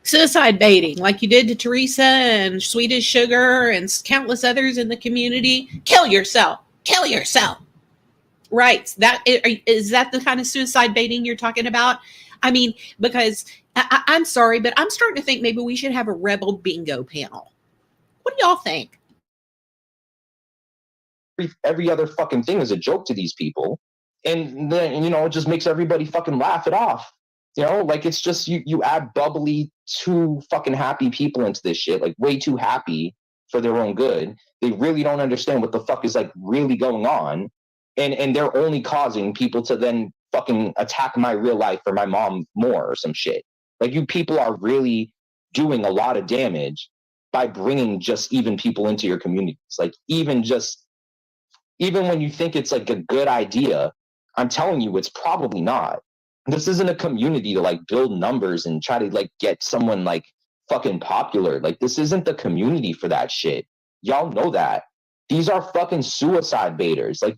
suicide baiting, like you did to Teresa and Swedish Sugar and countless others in the community, kill yourself. Right. Is that the kind of suicide baiting you're talking about? I mean, because I'm sorry, but I'm starting to think maybe we should have a rebel bingo panel. What do y'all think? Every other fucking thing is a joke to these people. And then, it just makes everybody fucking laugh it off. Like, it's just, you add bubbly, too fucking happy people into this shit, like way too happy for their own good. They really don't understand what the fuck is like really going on. And they're only causing people to then fucking attack my real life or my mom more or some shit. Like, you people are really doing a lot of damage by bringing just even people into your communities. Like, even when you think it's like a good idea, I'm telling you, it's probably not. This isn't a community to like build numbers and try to like get someone like fucking popular. Like, this isn't the community for that shit. Y'all know that. These are fucking suicide baiters. Like,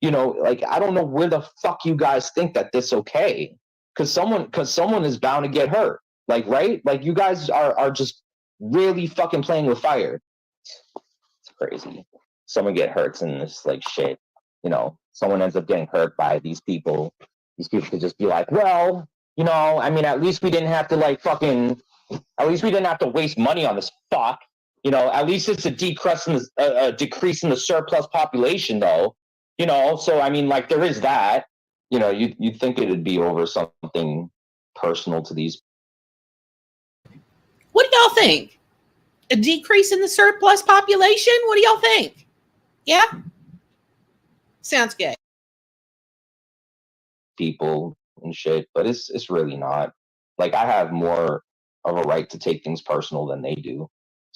like, I don't know where the fuck you guys think that this okay. Cause someone is bound to get hurt. Like, right? Like, you guys are just really fucking playing with fire. It's crazy. Someone get hurt in this like shit. Someone ends up getting hurt by these people. These people could just be like, well, I mean, at least we didn't have to like fucking At least we didn't have to waste money on this fuck. You know, at least it's a decrease in the surplus population, though. You know, so I mean, like, there is that. You know, you'd think it'd be over something personal to these. What do y'all think? A decrease in the surplus population? What do y'all think? Yeah? Sounds good. People and shit, but it's really not. Like, I have more of a right to take things personal than they do.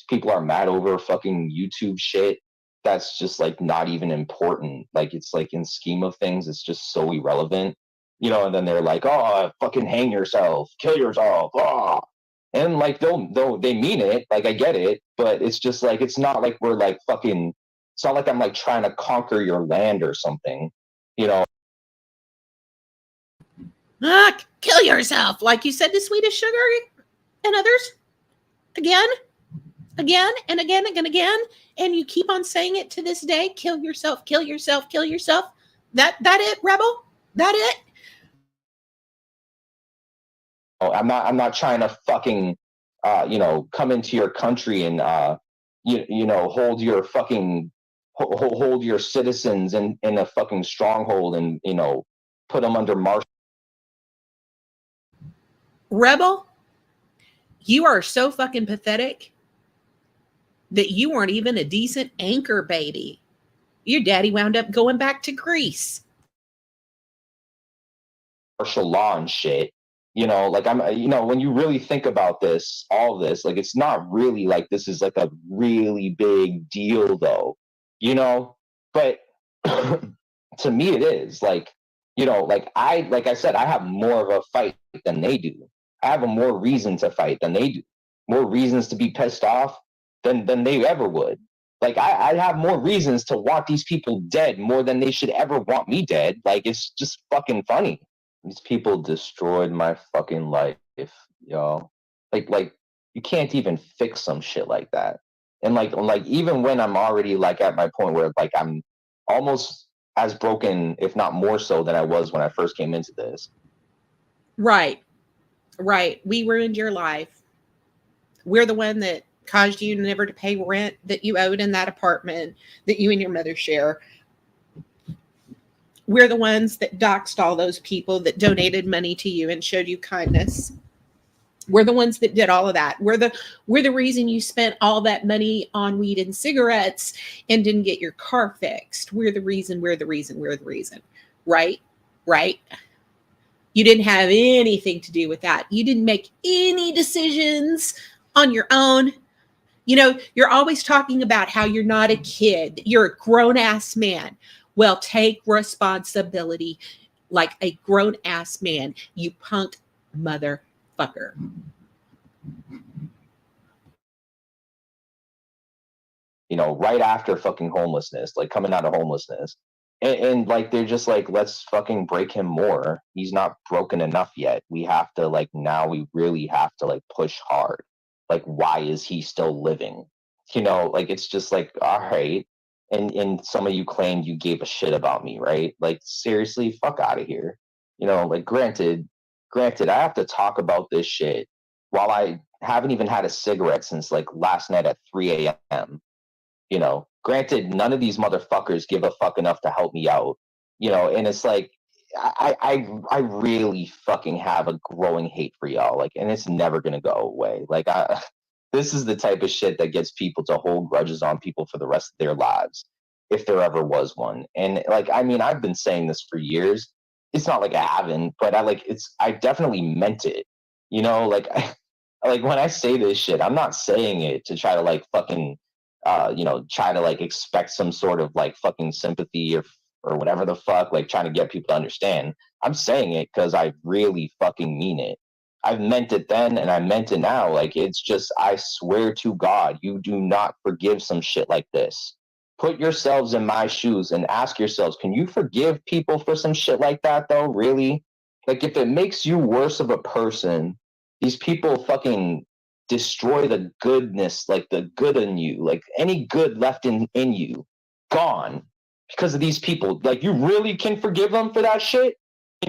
People are mad over fucking YouTube shit that's just like not even important. Like, it's like, in scheme of things, it's just so irrelevant, you know. And then they're like, "Oh, fucking hang yourself, kill yourself," oh. And like, they mean it. Like, I get it, but it's just like, it's not like we're like fucking. It's not like I'm like trying to conquer your land or something, you know. Kill yourself, like you said to Swedish Sugar and others. Again and again and again, and you keep on saying it to this day. Kill yourself, kill yourself, kill yourself. That it, Rebel? That it? I'm not trying to fucking you know, come into your country and you know, hold your fucking hold your citizens in a fucking stronghold and, you know, put them under martial. Rebel, you are so fucking pathetic that you weren't even a decent anchor baby. Your daddy wound up going back to Greece. Martial law and shit. You know, like, I'm, you know, when you really think about this, all this, like, it's not really like this is like a really big deal, though, you know. But to me, it is. Like, you know, like I said, I have more of a fight than they do. I have a more reason to fight than they do. More reasons to be pissed off than they ever would. Like, I have more reasons to want these people dead more than they should ever want me dead. Like, it's just fucking funny. These people destroyed my fucking life, y'all. Like you can't even fix some shit like that. And like even when I'm already like at my point where like I'm almost as broken, if not more so, than I was when I first came into this. Right. We ruined your life. We're the one that caused you never to pay rent that you owed in that apartment that you and your mother share. We're the ones that doxed all those people that donated money to you and showed you kindness. We're the ones that did all of that. We're the reason you spent all that money on weed and cigarettes and didn't get your car fixed. We're the reason. Right? You didn't have anything to do with that. You didn't make any decisions on your own. You know, you're always talking about how you're not a kid. You're a grown-ass man. Well, take responsibility like a grown-ass man, you punk motherfucker. You know, right after fucking homelessness, like coming out of homelessness. And like, they're just like, let's fucking break him more. He's not broken enough yet. We have to, like, now we really have to like push hard. Like, why is he still living? You know, like, it's just like, all right. And some of you claimed you gave a shit about me, right? Like, seriously, fuck out of here. You know, like, granted, I have to talk about this shit while I haven't even had a cigarette since like last night at 3 a.m. You know, granted, none of these motherfuckers give a fuck enough to help me out. You know, and it's like, I really fucking have a growing hate for y'all. Like, and it's never gonna go away. Like, this is the type of shit that gets people to hold grudges on people for the rest of their lives, if there ever was one. And like, I mean, I've been saying this for years. It's not like I haven't, but I definitely meant it. You know, like, like when I say this shit, I'm not saying it to try to like fucking, you know, try to like expect some sort of like fucking sympathy or whatever the fuck, like trying to get people to understand. I'm saying it because I really fucking mean it. I've meant it then and I meant it now. Like, it's just, I swear to God, you do not forgive some shit like this. Put yourselves in my shoes and ask yourselves, can you forgive people for some shit like that though? Really? Like, if it makes you worse of a person, these people fucking destroy the goodness, like the good in you, like any good left in you, gone because of these people. Like, you really can forgive them for that shit?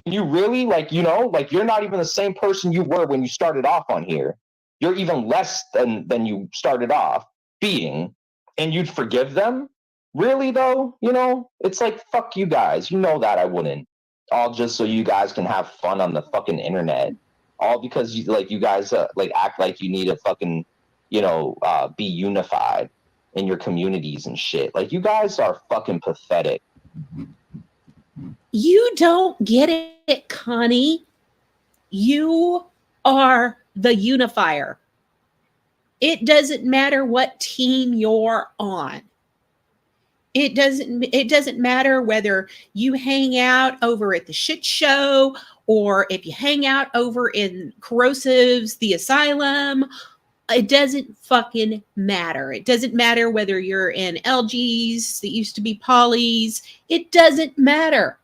And you really, like, you know, like, you're not even the same person you were when you started off on here. You're even less than you started off being, and you'd forgive them? Really though? You know, it's like, fuck you guys. You know that I wouldn't. All just so you guys can have fun on the fucking internet. All because you guys like act like you need to fucking, be unified in your communities and shit. Like, you guys are fucking pathetic. You don't get it, Connie. You are the unifier. It doesn't matter what team you're on. It doesn't matter whether you hang out over at the shit show or if you hang out over in Corrosives, the asylum. It doesn't fucking matter. It doesn't matter whether you're in LGs that used to be Polys. It doesn't matter.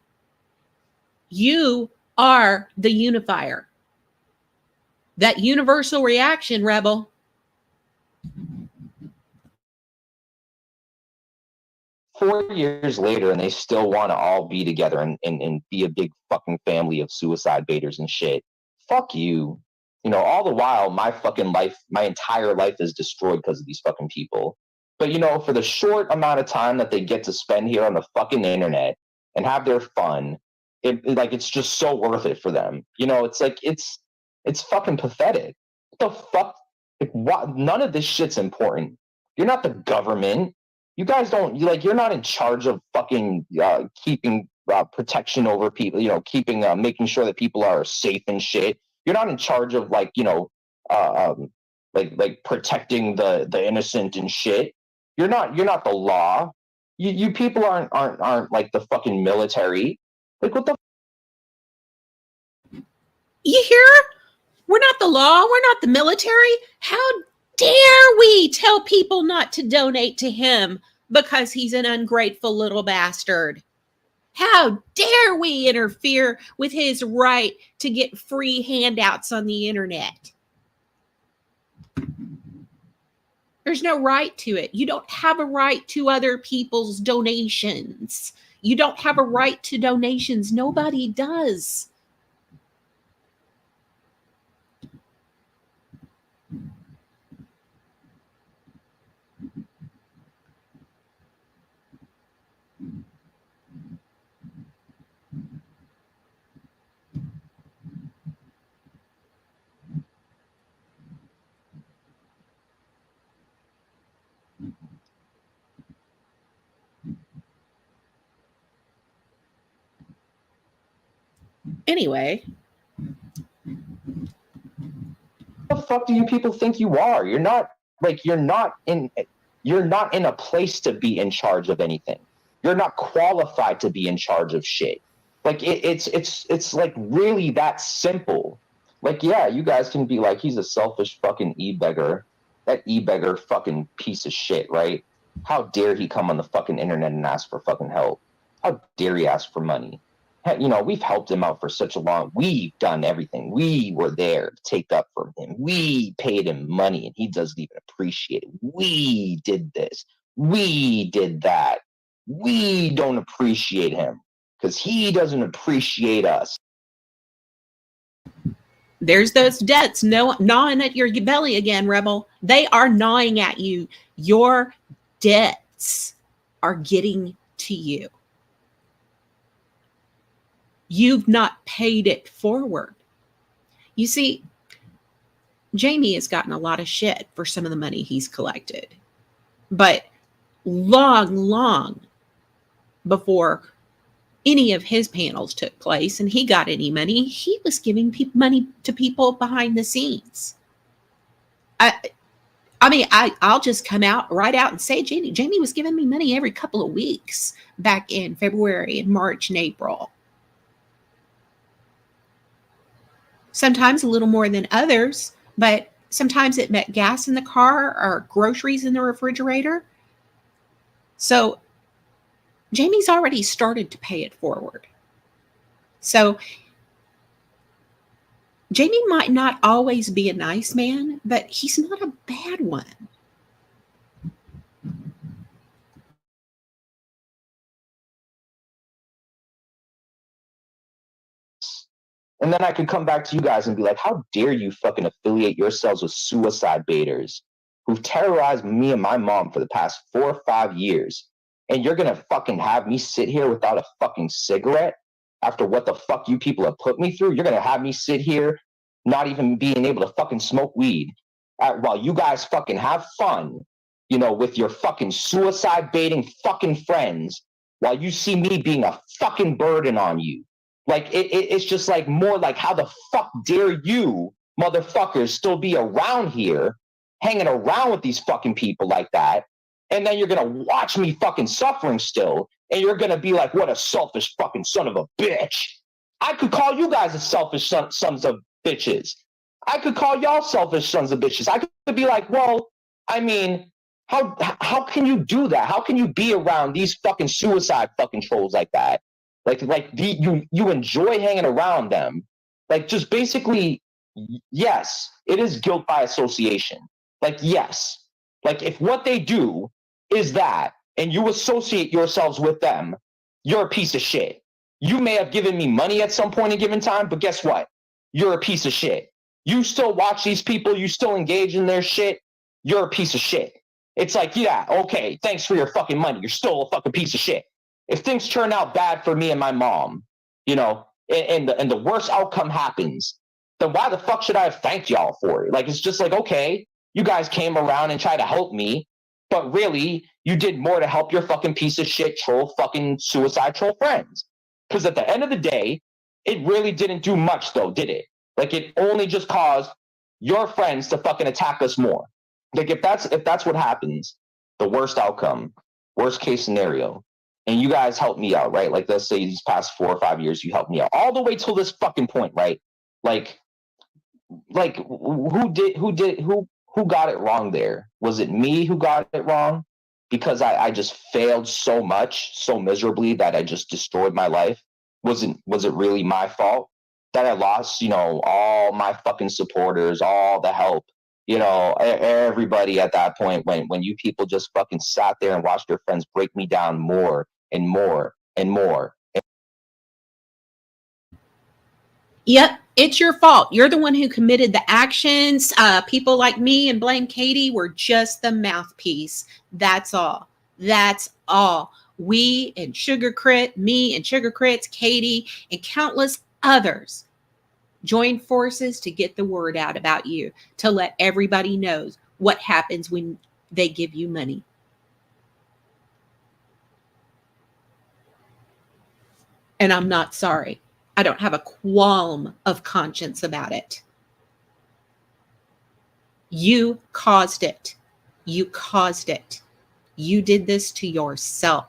You are the unifier. That universal reaction, Rebel. Four years later, and they still want to all be together and be a big fucking family of suicide baiters and shit. Fuck you. All the while, my fucking life, my entire life is destroyed because of these fucking people. But, for the short amount of time that they get to spend here on the fucking internet and have their fun, it's just so worth it for them. It's like, it's fucking pathetic. What the fuck? Like, what? None of this shit's important. You're not the government. You guys don't, you're not in charge of fucking keeping protection over people, making sure that people are safe and shit. You're not in charge of protecting the innocent and shit. You're not the law. You people aren't like the fucking military. Like, what the? You hear? We're not the law. We're not the military. How dare we tell people not to donate to him because he's an ungrateful little bastard? How dare we interfere with his right to get free handouts on the internet? There's no right to it. You don't have a right to other people's donations. You don't have a right to donations. Nobody does. Anyway. What the fuck do you people think you are? You're not in a place to be in charge of anything. You're not qualified to be in charge of shit. Like, it's like really that simple. Like, yeah, you guys can be like, he's a selfish fucking e-beggar. That e-beggar fucking piece of shit, right? How dare he come on the fucking internet and ask for fucking help? How dare he ask for money? We've helped him out for such a long. We've done everything. We were there to take up for him. We paid him money, and he doesn't even appreciate it. We did this. We did that. We don't appreciate him because he doesn't appreciate us. There's those debts gnawing at your belly again, Rebel. They are gnawing at you. Your debts are getting to you. You've not paid it forward. You see, Jamie has gotten a lot of shit for some of the money he's collected. But long before any of his panels took place and he got any money, he was giving money to people behind the scenes. I'll just come right out and say, Jamie was giving me money every couple of weeks back in February and March and April. Sometimes a little more than others, but sometimes it meant gas in the car or groceries in the refrigerator. So Jamie's already started to pay it forward. So Jamie might not always be a nice man, but he's not a bad one. And then I could come back to you guys and be like, how dare you fucking affiliate yourselves with suicide baiters who've terrorized me and my mom for the past 4 or 5 years. And you're going to fucking have me sit here without a fucking cigarette after what the fuck you people have put me through? You're going to have me sit here not even being able to fucking smoke weed while you guys fucking have fun, you know, with your fucking suicide baiting fucking friends while you see me being a fucking burden on you. Like, it's just like more like, how the fuck dare you motherfuckers still be around here hanging around with these fucking people like that? And then you're going to watch me fucking suffering still. And you're going to be like, what a selfish fucking son of a bitch. I could call you guys a selfish sons of bitches. I could call y'all selfish sons of bitches. I could be like, well, I mean, how can you do that? How can you be around these fucking suicide fucking trolls like that? You enjoy hanging around them. Like, just basically, yes, it is guilt by association. Like, yes. Like, if what they do is that, and you associate yourselves with them, you're a piece of shit. You may have given me money at some point in given time, but guess what? You're a piece of shit. You still watch these people, you still engage in their shit, you're a piece of shit. It's like, yeah, okay, thanks for your fucking money. You're still a fucking piece of shit. If things turn out bad for me and my mom, you know, and the worst outcome happens, then why the fuck should I have thanked y'all for it? Like, it's just like, okay, you guys came around and tried to help me, but really, you did more to help your fucking piece of shit troll fucking suicide troll friends. Because at the end of the day, it really didn't do much though, did it? Like, it only just caused your friends to fucking attack us more. Like, if that's what happens, the worst outcome, worst case scenario, and you guys helped me out, right? Like, let's say these past 4 or 5 years, you helped me out all the way till this fucking point, right? Like who got it wrong there? Was it me who got it wrong? Because I just failed so much, so miserably that I just destroyed my life? Was it really my fault that I lost, you know, all my fucking supporters, all the help, you know, everybody at that point when you people just fucking sat there and watched your friends break me down more and more and more? Yep, it's your fault. You're the one who committed the actions. People like me and Blame Katie were just the mouthpiece. That's all. That's all. We and Sugar Crit, me and Sugar Crits, Katie, and countless others joined forces to get the word out about you, to let everybody know what happens when they give you money. And I'm not sorry. I don't have a qualm of conscience about it. You caused it. You caused it. You did this to yourself.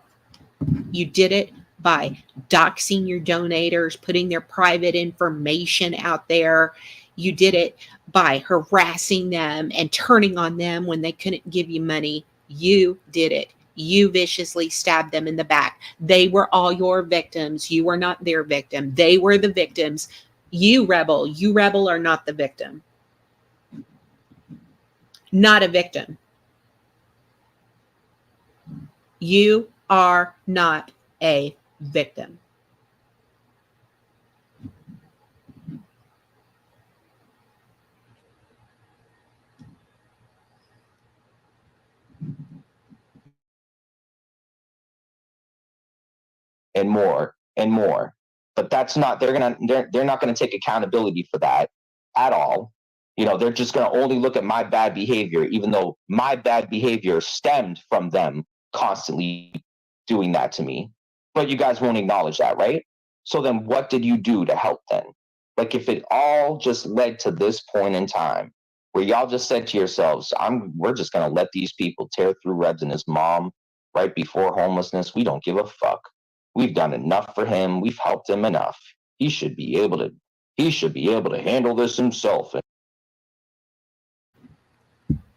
You did it by doxing your donators, putting their private information out there. You did it by harassing them and turning on them when they couldn't give you money. You did it. You viciously stabbed them in the back. They were all your victims. You were not their victim. They were the victims. You rebel are not the victim. Not a victim. You are not a victim. And more and more. But that's not, they're not gonna take accountability for that at all. You know, they're just gonna only look at my bad behavior, even though my bad behavior stemmed from them constantly doing that to me. But you guys won't acknowledge that, right? So then what did you do to help then? Like, if it all just led to this point in time where y'all just said to yourselves, we're just gonna let these people tear through Rebs and his mom right before homelessness. We don't give a fuck. We've done enough for him. We've helped him enough. He should be able to handle this himself.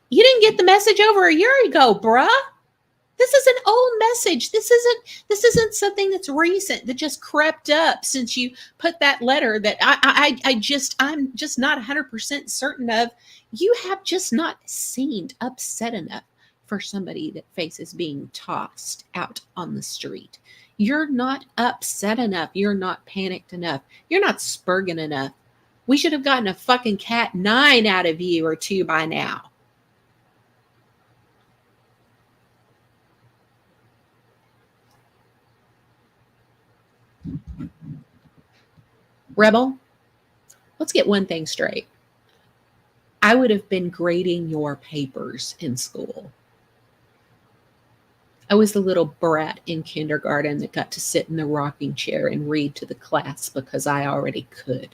You didn't get the message over a year ago, bruh. This is an old message. This isn't something that's recent, that just crept up since you put that letter that I'm just not 100% certain of. You have just not seemed upset enough for somebody that faces being tossed out on the street. You're not upset enough. You're not panicked enough. You're not spurging enough. We should have gotten a fucking cat 9 out of you or 2 by now. Rebel, let's get one thing straight. I would have been grading your papers in school. I was the little brat in kindergarten that got to sit in the rocking chair and read to the class because I already could.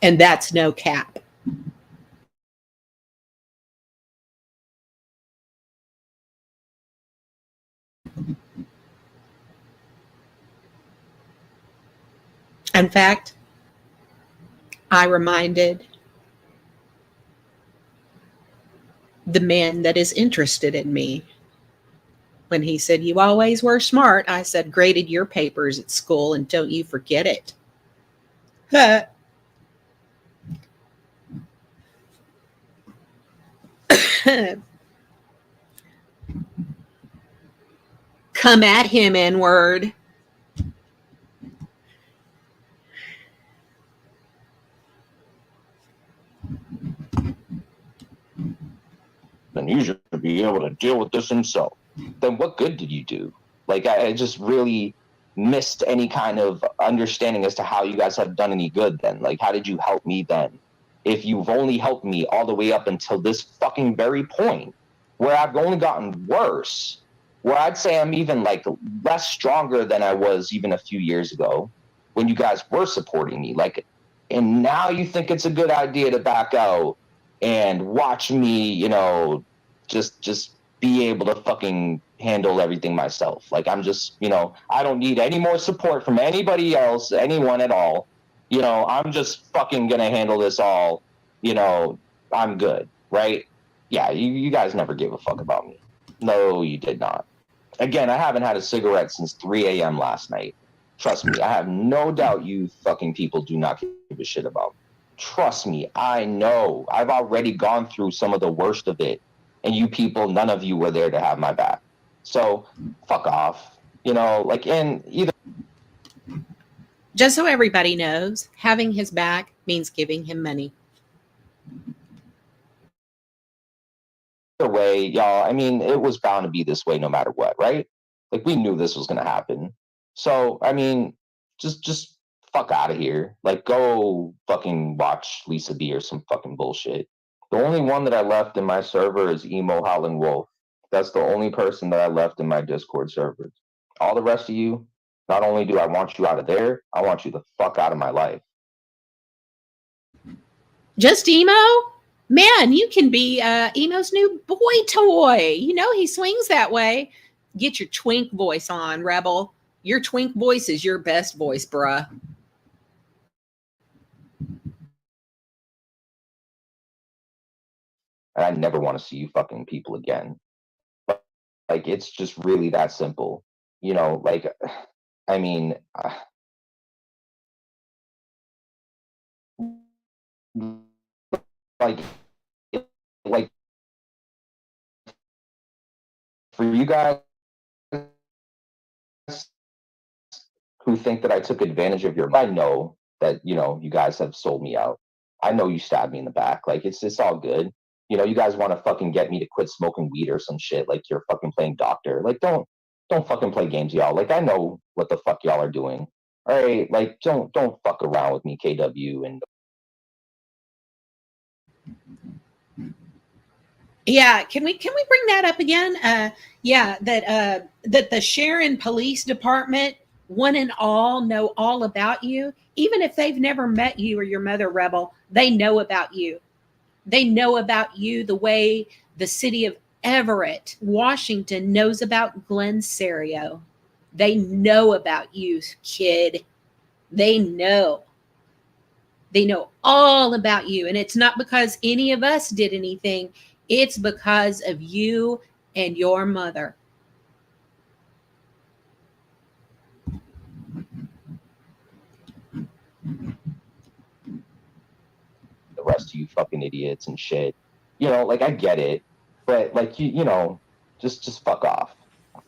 And that's no cap. In fact, I reminded the man that is interested in me when he said, "You always were smart." I said, "Graded your papers at school, and don't you forget it." Come at him, N-word. Then he should be able to deal with this himself. Then what good did you do? Like, I just really missed any kind of understanding as to how you guys have done any good then. Like, how did you help me then? If you've only helped me all the way up until this fucking very point, where I've only gotten worse, where I'd say I'm even like less stronger than I was even a few years ago when you guys were supporting me. Like, and now you think it's a good idea to back out and watch me, you know, just be able to fucking handle everything myself. Like, I'm just, you know, I don't need any more support from anybody else, anyone at all. You know, I'm just fucking gonna handle this all. You know, I'm good, right? Yeah, you guys never gave a fuck about me. No, you did not. Again, I haven't had a cigarette since 3 a.m. last night. Trust me, I have no doubt you fucking people do not give a shit about me. Trust me, I know. I've already gone through some of the worst of it. And you people, none of you were there to have my back. So, fuck off. You know, like, and either Just so everybody knows, having his back means giving him money. way, y'all, I mean, it was bound to be this way no matter what, right? Like, we knew this was gonna happen. So, I mean, just fuck out of here. Like, go fucking watch Lisa B or some fucking bullshit. The only one that I left in my server is Emo Howling Wolf. That's the only person that I left in my Discord servers. All the rest of you, not only do I want you out of there, I want you the fuck out of my life. Just Emo? Man, you can be Emo's new boy toy. You know he swings that way. Get your twink voice on, Rebel. Your twink voice is your best voice, bruh. And I never want to see you fucking people again. Like, it's just really that simple. You know, like, I mean, like, like for you guys who think that I took advantage of your, I know that, you know, you guys have sold me out. I know you stabbed me in the back. Like, it's all good. You know, you guys want to fucking get me to quit smoking weed or some shit. Like, you're fucking playing doctor. Like, don't fucking play games, y'all. Like, I know what the fuck y'all are doing. All right, like, don't fuck around with me, KW. And Yeah, can we bring that up again? Yeah, that the Sharon Police Department, one and all, know all about you, even if they've never met you or your mother, Rebel. They know about you. They know about you the way the city of Everett, Washington, knows about Glenn Serio. They know about you, kid. They know. They know all about you. And it's not because any of us did anything. It's because of you and your mother. rest of you fucking idiots and shit. You know, like, I get it, but like, you know, just fuck off.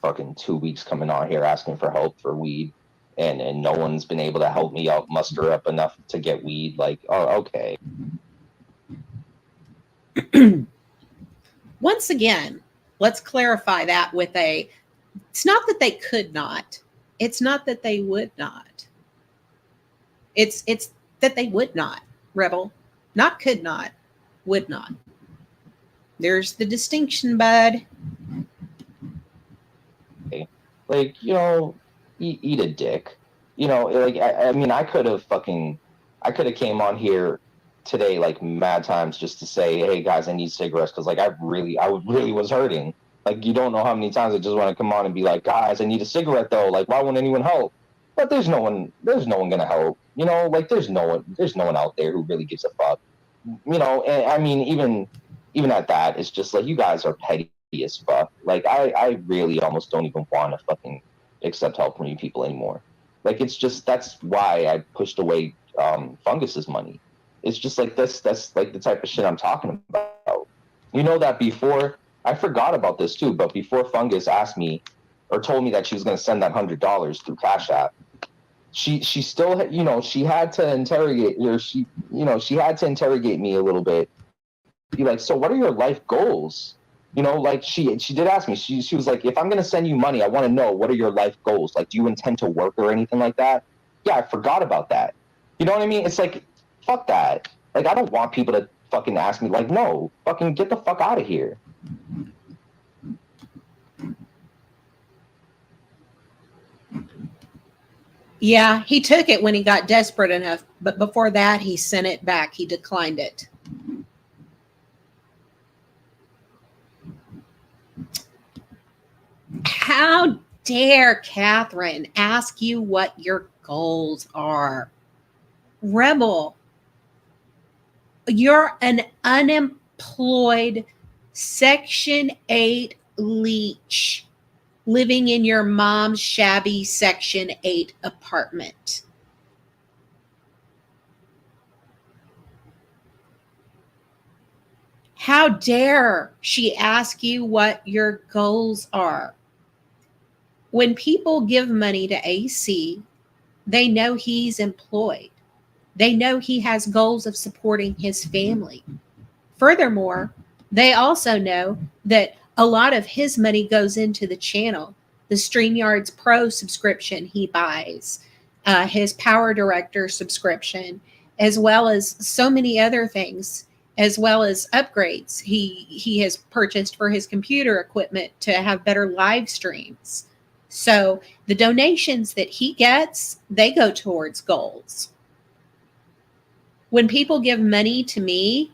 Fucking 2 weeks coming on here asking for help for weed, and no one's been able to help me out muster up enough to get weed. Like, oh, okay. Once again, let's clarify that with it's not that they could not. It's not that they would not. It's that they would not, Rebel. Not could not, would not. There's the distinction, bud. Like, you know, eat a dick. You know, like, I mean, I could have came on here today like mad times just to say, hey guys, I need cigarettes, because like I really was hurting. Like, you don't know how many times I just want to come on and be like, guys, I need a cigarette though. Like, why won't anyone help? But there's no one gonna help. You know, like, there's no one out there who really gives a fuck. You know, and I mean, even at that, it's just like, you guys are petty as fuck. Like, I really almost don't even want to fucking accept help from you people anymore. Like, it's just, that's why I pushed away Fungus's money. It's just like that's like the type of shit I'm talking about. You know that before, I forgot about this too, but before Fungus asked me or told me that she was going to send that $100 through Cash App, she still, you know, she had to interrogate, or she had to interrogate me a little bit. Be like, so what are your life goals? You know, like, she did ask me. She was like, if I'm going to send you money, I want to know, what are your life goals? Like, do you intend to work or anything like that? Yeah, I forgot about that. You know what I mean? It's like, fuck that. Like, I don't want people to fucking ask me, like, no, fucking get the fuck out of here. Yeah, he took it when he got desperate enough, but before that, he sent it back. He declined it. How dare Catherine ask you what your goals are? Rebel, you're an unemployed Section 8 leech living in your mom's shabby Section 8 apartment. How dare she ask you what your goals are? When people give money to AC, they know he's employed. They know he has goals of supporting his family. Furthermore, they also know that a lot of his money goes into the channel, the StreamYards Pro subscription he buys, his Power Director subscription, as well as so many other things, as well as upgrades he has purchased for his computer equipment to have better live streams. So the donations that he gets, they go towards goals. When people give money to me,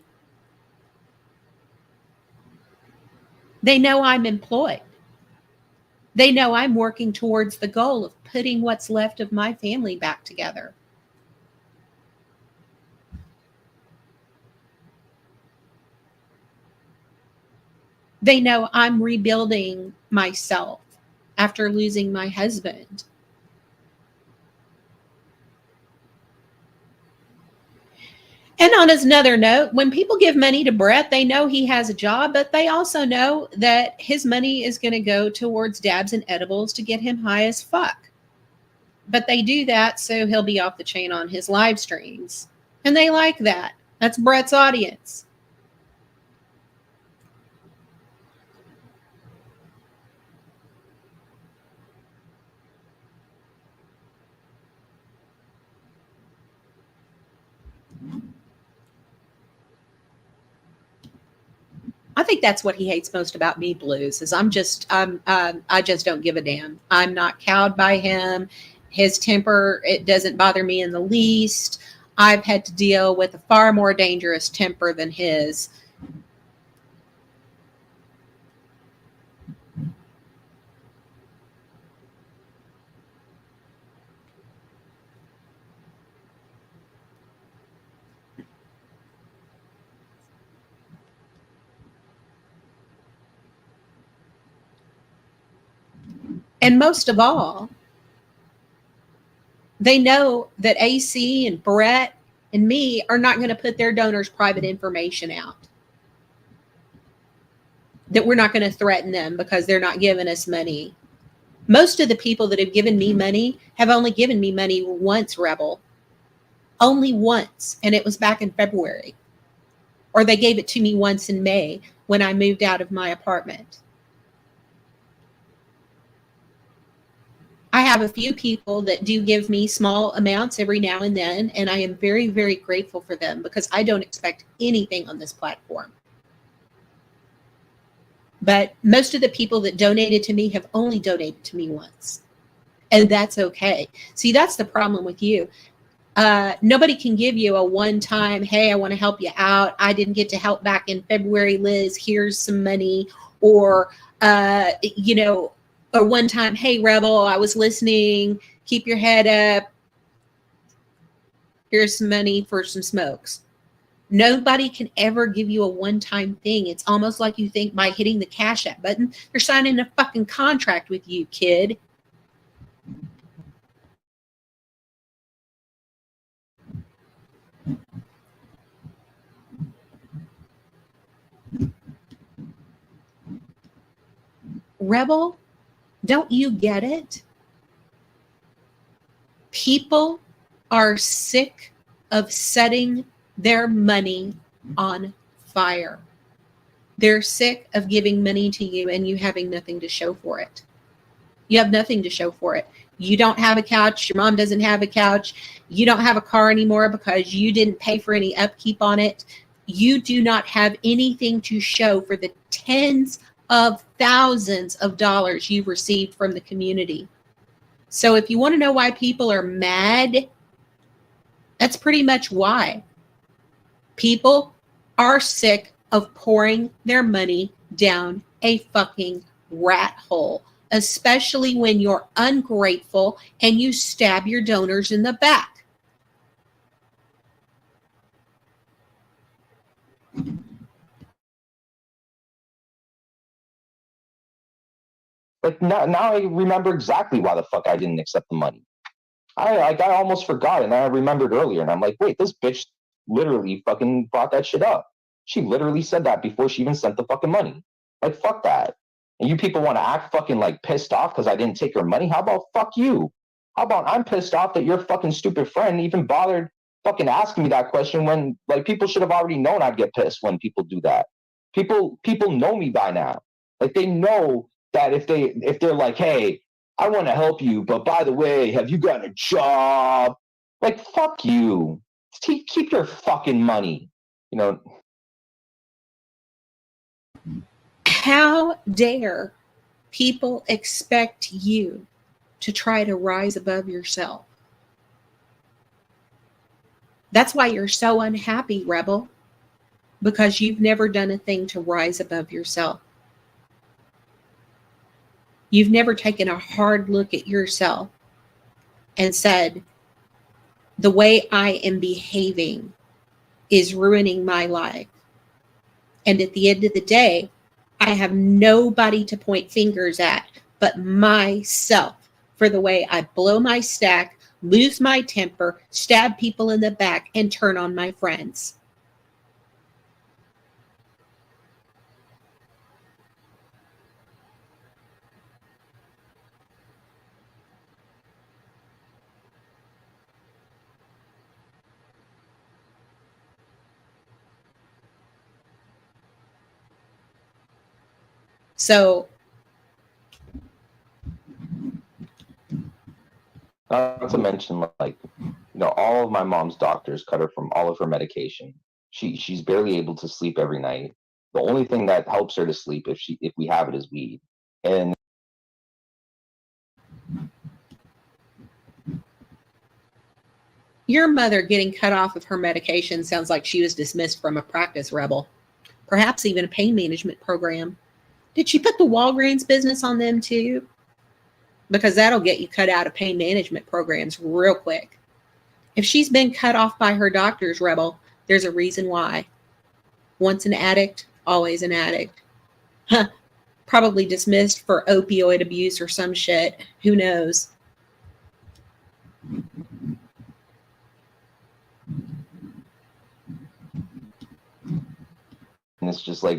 they know I'm employed. They know I'm working towards the goal of putting what's left of my family back together. They know I'm rebuilding myself after losing my husband. And on another note, when people give money to Brett, they know he has a job, but they also know that his money is going to go towards dabs and edibles to get him high as fuck. But they do that so he'll be off the chain on his live streams. And they like that. That's Brett's audience. I think that's what he hates most about me, Blues, is I just don't give a damn. I'm not cowed by him. His temper, it doesn't bother me in the least. I've had to deal with a far more dangerous temper than his. And most of all, they know that AC and Brett and me are not going to put their donors' private information out. That we're not going to threaten them because they're not giving us money. Most of the people that have given me money have only given me money once, Rebel. Only once, and it was back in February. Or they gave it to me once in May when I moved out of my apartment. I have a few people that do give me small amounts every now and then, and I am very, very grateful for them because I don't expect anything on this platform. But most of the people that donated to me have only donated to me once. And that's okay. See, that's the problem with you. Nobody can give you a one-time, hey, I want to help you out. I didn't get to help back in February, Liz. Here's some money. Or, or one time, hey, Rebel, I was listening. Keep your head up. Here's some money for some smokes. Nobody can ever give you a one-time thing. It's almost like you think by hitting the Cash App button, they're signing a fucking contract with you, kid. Rebel, don't you get it? People are sick of setting their money on fire. They're sick of giving money to you and you having nothing to show for it. You have nothing to show for it. You don't have a couch. Your mom doesn't have a couch. You don't have a car anymore because you didn't pay for any upkeep on it. You do not have anything to show for the tens of thousands of dollars you've received from the community. So if you want to know why people are mad, that's pretty much why. People are sick of pouring their money down a fucking rat hole, especially when you're ungrateful and you stab your donors in the back. Like now I remember exactly why the fuck I didn't accept the money. I almost forgot, and I remembered earlier, and I'm like, wait, this bitch literally fucking brought that shit up. She literally said that before she even sent the fucking money. Like, fuck that. And you people want to act fucking like pissed off because I didn't take your money? How about fuck you? How about I'm pissed off that your fucking stupid friend even bothered fucking asking me that question when, like, people should have already known I'd get pissed when people do that. People know me by now. Like, they know that if they're like, hey, I want to help you, but by the way, have you gotten a job? Like, fuck you. Keep your fucking money. You know. How dare people expect you to try to rise above yourself? That's why you're so unhappy, Rebel, because you've never done a thing to rise above yourself. You've never taken a hard look at yourself and said, the way I am behaving is ruining my life. And at the end of the day, I have nobody to point fingers at but myself for the way I blow my stack, lose my temper, stab people in the back, and turn on my friends. So, not to mention, like, you know, all of my mom's doctors cut her from all of her medication. She's barely able to sleep every night. The only thing that helps her to sleep if we have it is weed. And your mother getting cut off of her medication sounds like she was dismissed from a practice, Rebel. Perhaps even a pain management program. Did she put the Walgreens business on them too? Because that'll get you cut out of pain management programs real quick. If she's been cut off by her doctors, Rebel, there's a reason why. Once an addict, always an addict. Huh. Probably dismissed for opioid abuse or some shit. Who knows? it's just like,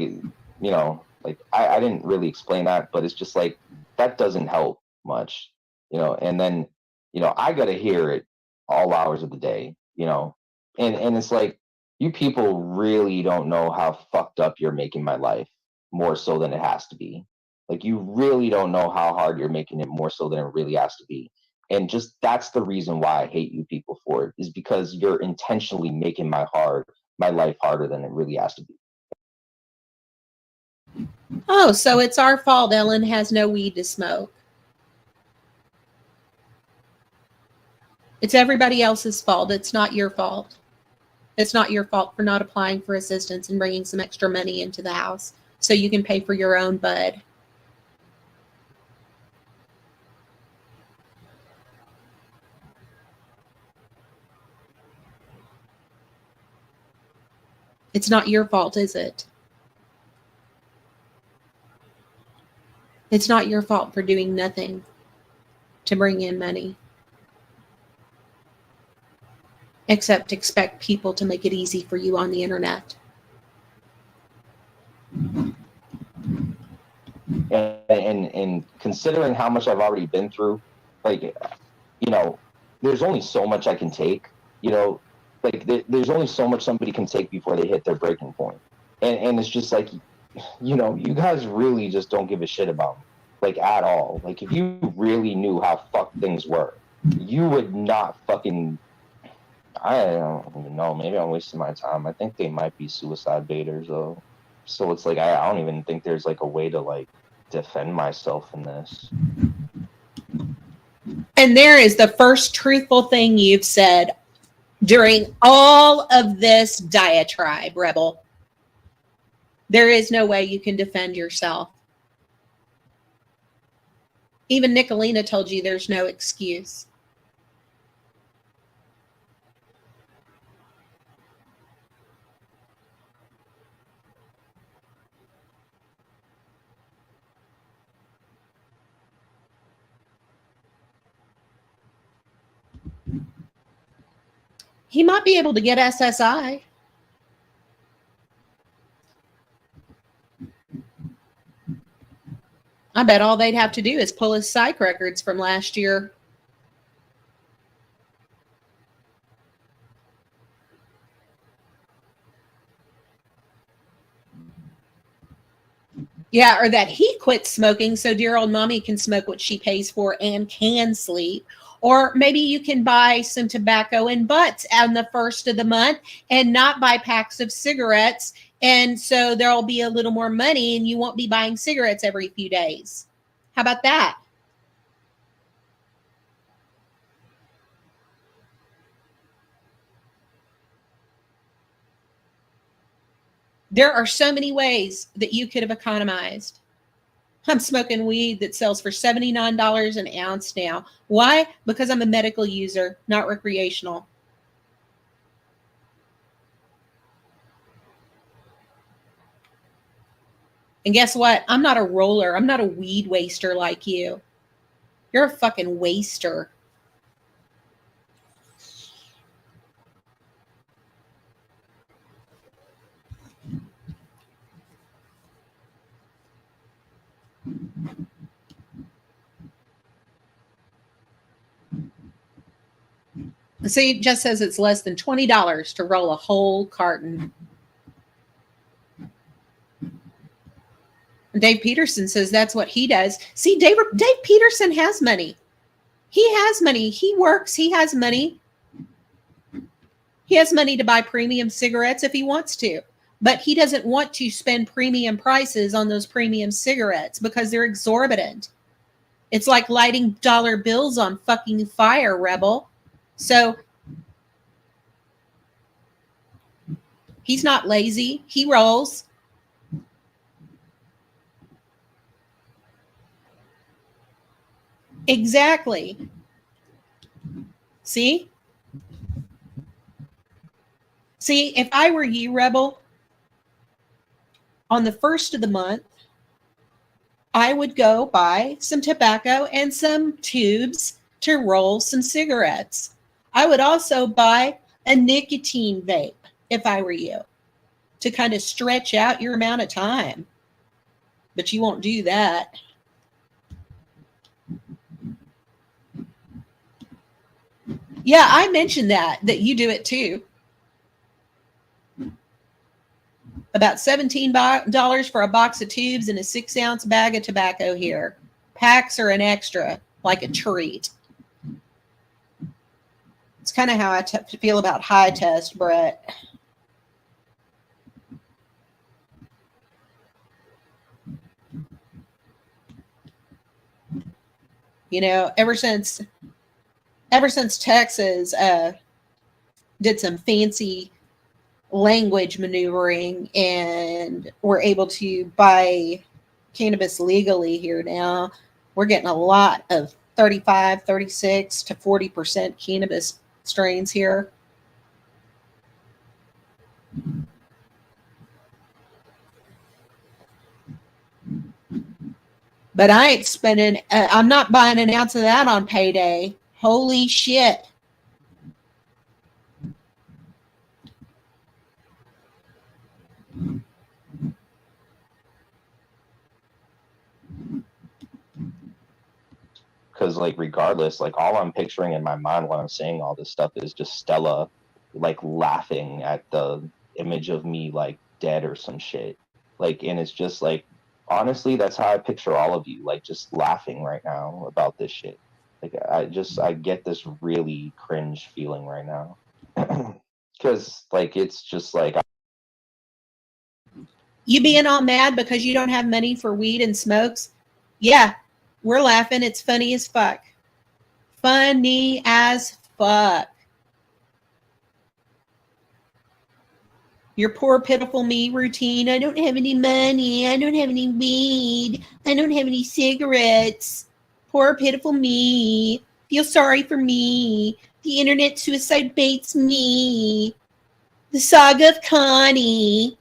like I didn't really explain that, but it's just like, that doesn't help much, and then, I got to hear it all hours of the day, and it's like, you people really don't know how fucked up you're making my life more so than it has to be. Like, you really don't know how hard you're making it more so than it really has to be. And just that's the reason why I hate you people for it, is because you're intentionally making my life harder than it really has to be. Oh, so it's our fault Ellen has no weed to smoke. It's everybody else's fault. It's not your fault. It's not your fault for not applying for assistance and bringing some extra money into the house so you can pay for your own bud. It's not your fault, is it? It's not your fault for doing nothing to bring in money, except expect people to make it easy for you on the internet. And considering how much I've already been through, like, there's only so much I can take, like there's only so much somebody can take before they hit their breaking point. And it's just like, you guys really just don't give a shit about me, like, at all. Like, if you really knew how fucked things were, you would not fucking, I don't even know, maybe I'm wasting my time. I think they might be suicide baiters though. So it's like, I don't even think there's like a way to like defend myself in this. And there is the first truthful thing you've said during all of this diatribe, Rebel. There is no way you can defend yourself. Even Nicolina told you there's no excuse. He might be able to get SSI. I bet all they'd have to do is pull his psych records from last year. Yeah, or that he quit smoking so dear old mommy can smoke what she pays for and can sleep. Or maybe you can buy some tobacco and butts on the first of the month and not buy packs of cigarettes. And so there'll be a little more money and you won't be buying cigarettes every few days. How about that? There are so many ways that you could have economized. I'm smoking weed that sells for $79 an ounce now. Why? Because I'm a medical user, not recreational. And guess what? I'm not a roller. I'm not a weed waster like you. You're a fucking waster. See, it just says it's less than $20 to roll a whole carton. Dave Peterson says that's what he does. See, Dave Peterson has money. He has money. He works. He has money. He has money to buy premium cigarettes if he wants to. But he doesn't want to spend premium prices on those premium cigarettes because they're exorbitant. It's like lighting dollar bills on fucking fire, Rebel. So he's not lazy. He rolls. Exactly. See? See, if I were you, Rebel, on the first of the month, I would go buy some tobacco and some tubes to roll some cigarettes. I would also buy a nicotine vape if I were you. to kind of stretch out your amount of time. But you won't do that. Yeah, I mentioned that you do it too. About $17 for a box of tubes and a 6-ounce bag of tobacco here. Packs are an extra, like a treat. It's kind of how I feel about high test, Brett. You know, ever since Texas did some fancy language maneuvering and we're able to buy cannabis legally here now, we're getting a lot of 35, 36 to 40% cannabis strains here. But I ain't spending, I'm not buying an ounce of that on payday. Holy shit. Because like regardless, like all I'm picturing in my mind when I'm saying all this stuff is just Stella like laughing at the image of me like dead or some shit. Like, and it's just like, honestly, that's how I picture all of you, like just laughing right now about this shit. Like I get this really cringe feeling right now. Because like it's just like, you being all mad because you don't have money for weed and smokes? Yeah, we're laughing. It's funny as fuck. Funny as fuck. Your poor, pitiful me routine. I don't have any money. I don't have any weed. I don't have any cigarettes. Poor, pitiful me. Feel sorry for me. The internet suicide baits me. The saga of Connie.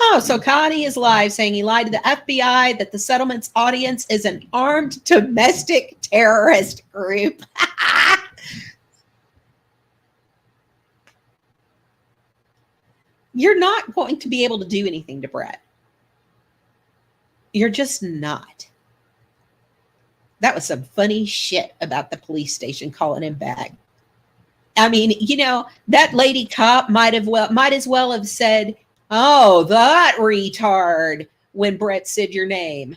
Oh, so Connie is live saying he lied to the FBI that the settlement's audience is an armed domestic terrorist group. You're not going to be able to do anything to Brett. You're just not. That was some funny shit about the police station calling him back. I mean, you know, that lady cop might as well have said, "Oh, that retard," when Brett said your name.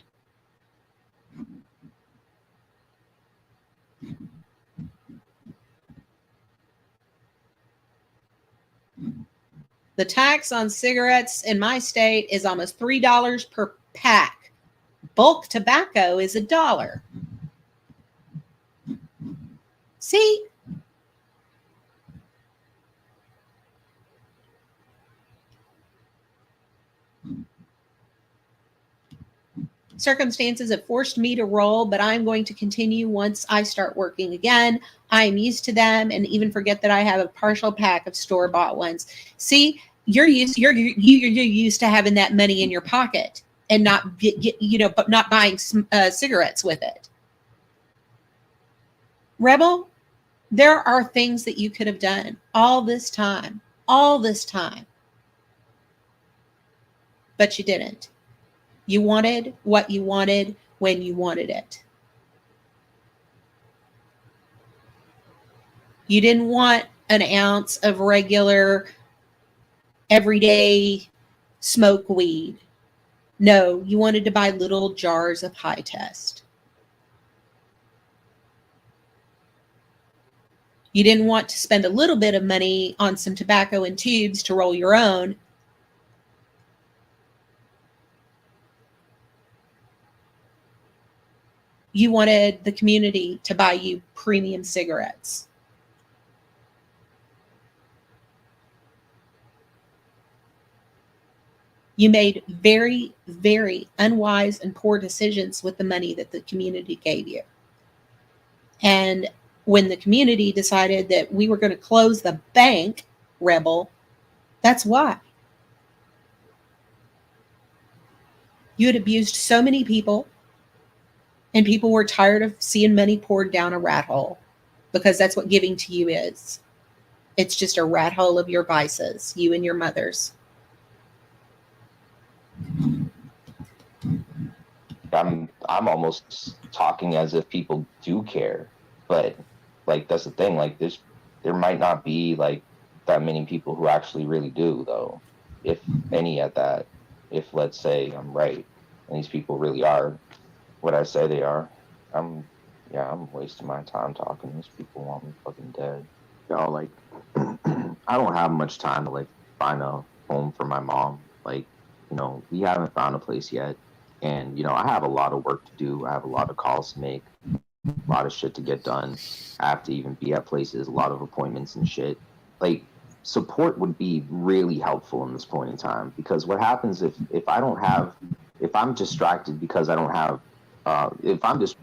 The tax on cigarettes in my state is almost $3 per pack. Bulk tobacco is $1. See? Circumstances have forced me to roll, but I'm going to continue once I start working again. I am used to them and even forget that I have a partial pack of store-bought ones. See, you're used to having that money in your pocket and not but not buying cigarettes with it. Rebel, there are things that you could have done all this time, but you didn't. You wanted what you wanted when you wanted it. You didn't want an ounce of regular, everyday smoke weed. No, you wanted to buy little jars of high test. You didn't want to spend a little bit of money on some tobacco and tubes to roll your own. You wanted the community to buy you premium cigarettes. You made very, very unwise and poor decisions with the money that the community gave you. And when the community decided that we were going to close the bank, Rebel, that's why. You had abused so many people. And people were tired of seeing money poured down a rat hole, because that's what giving to you is. It's just a rat hole of your vices, you and your mother's. I'm almost talking as if people do care, but like that's the thing. Like there might not be like that many people who actually really do, though, if any at that. If let's say I'm right and these people really are what I say they are, I'm I'm wasting my time talking. These people want me fucking dead. Y'all, like I don't have much time to like find a home for my mom. Like, we haven't found a place yet. And, I have a lot of work to do. I have a lot of calls to make, a lot of shit to get done. I have to even be at places, a lot of appointments and shit. Like, support would be really helpful in this point in time, because what happens if I'm distracted because I don't have, if I'm just.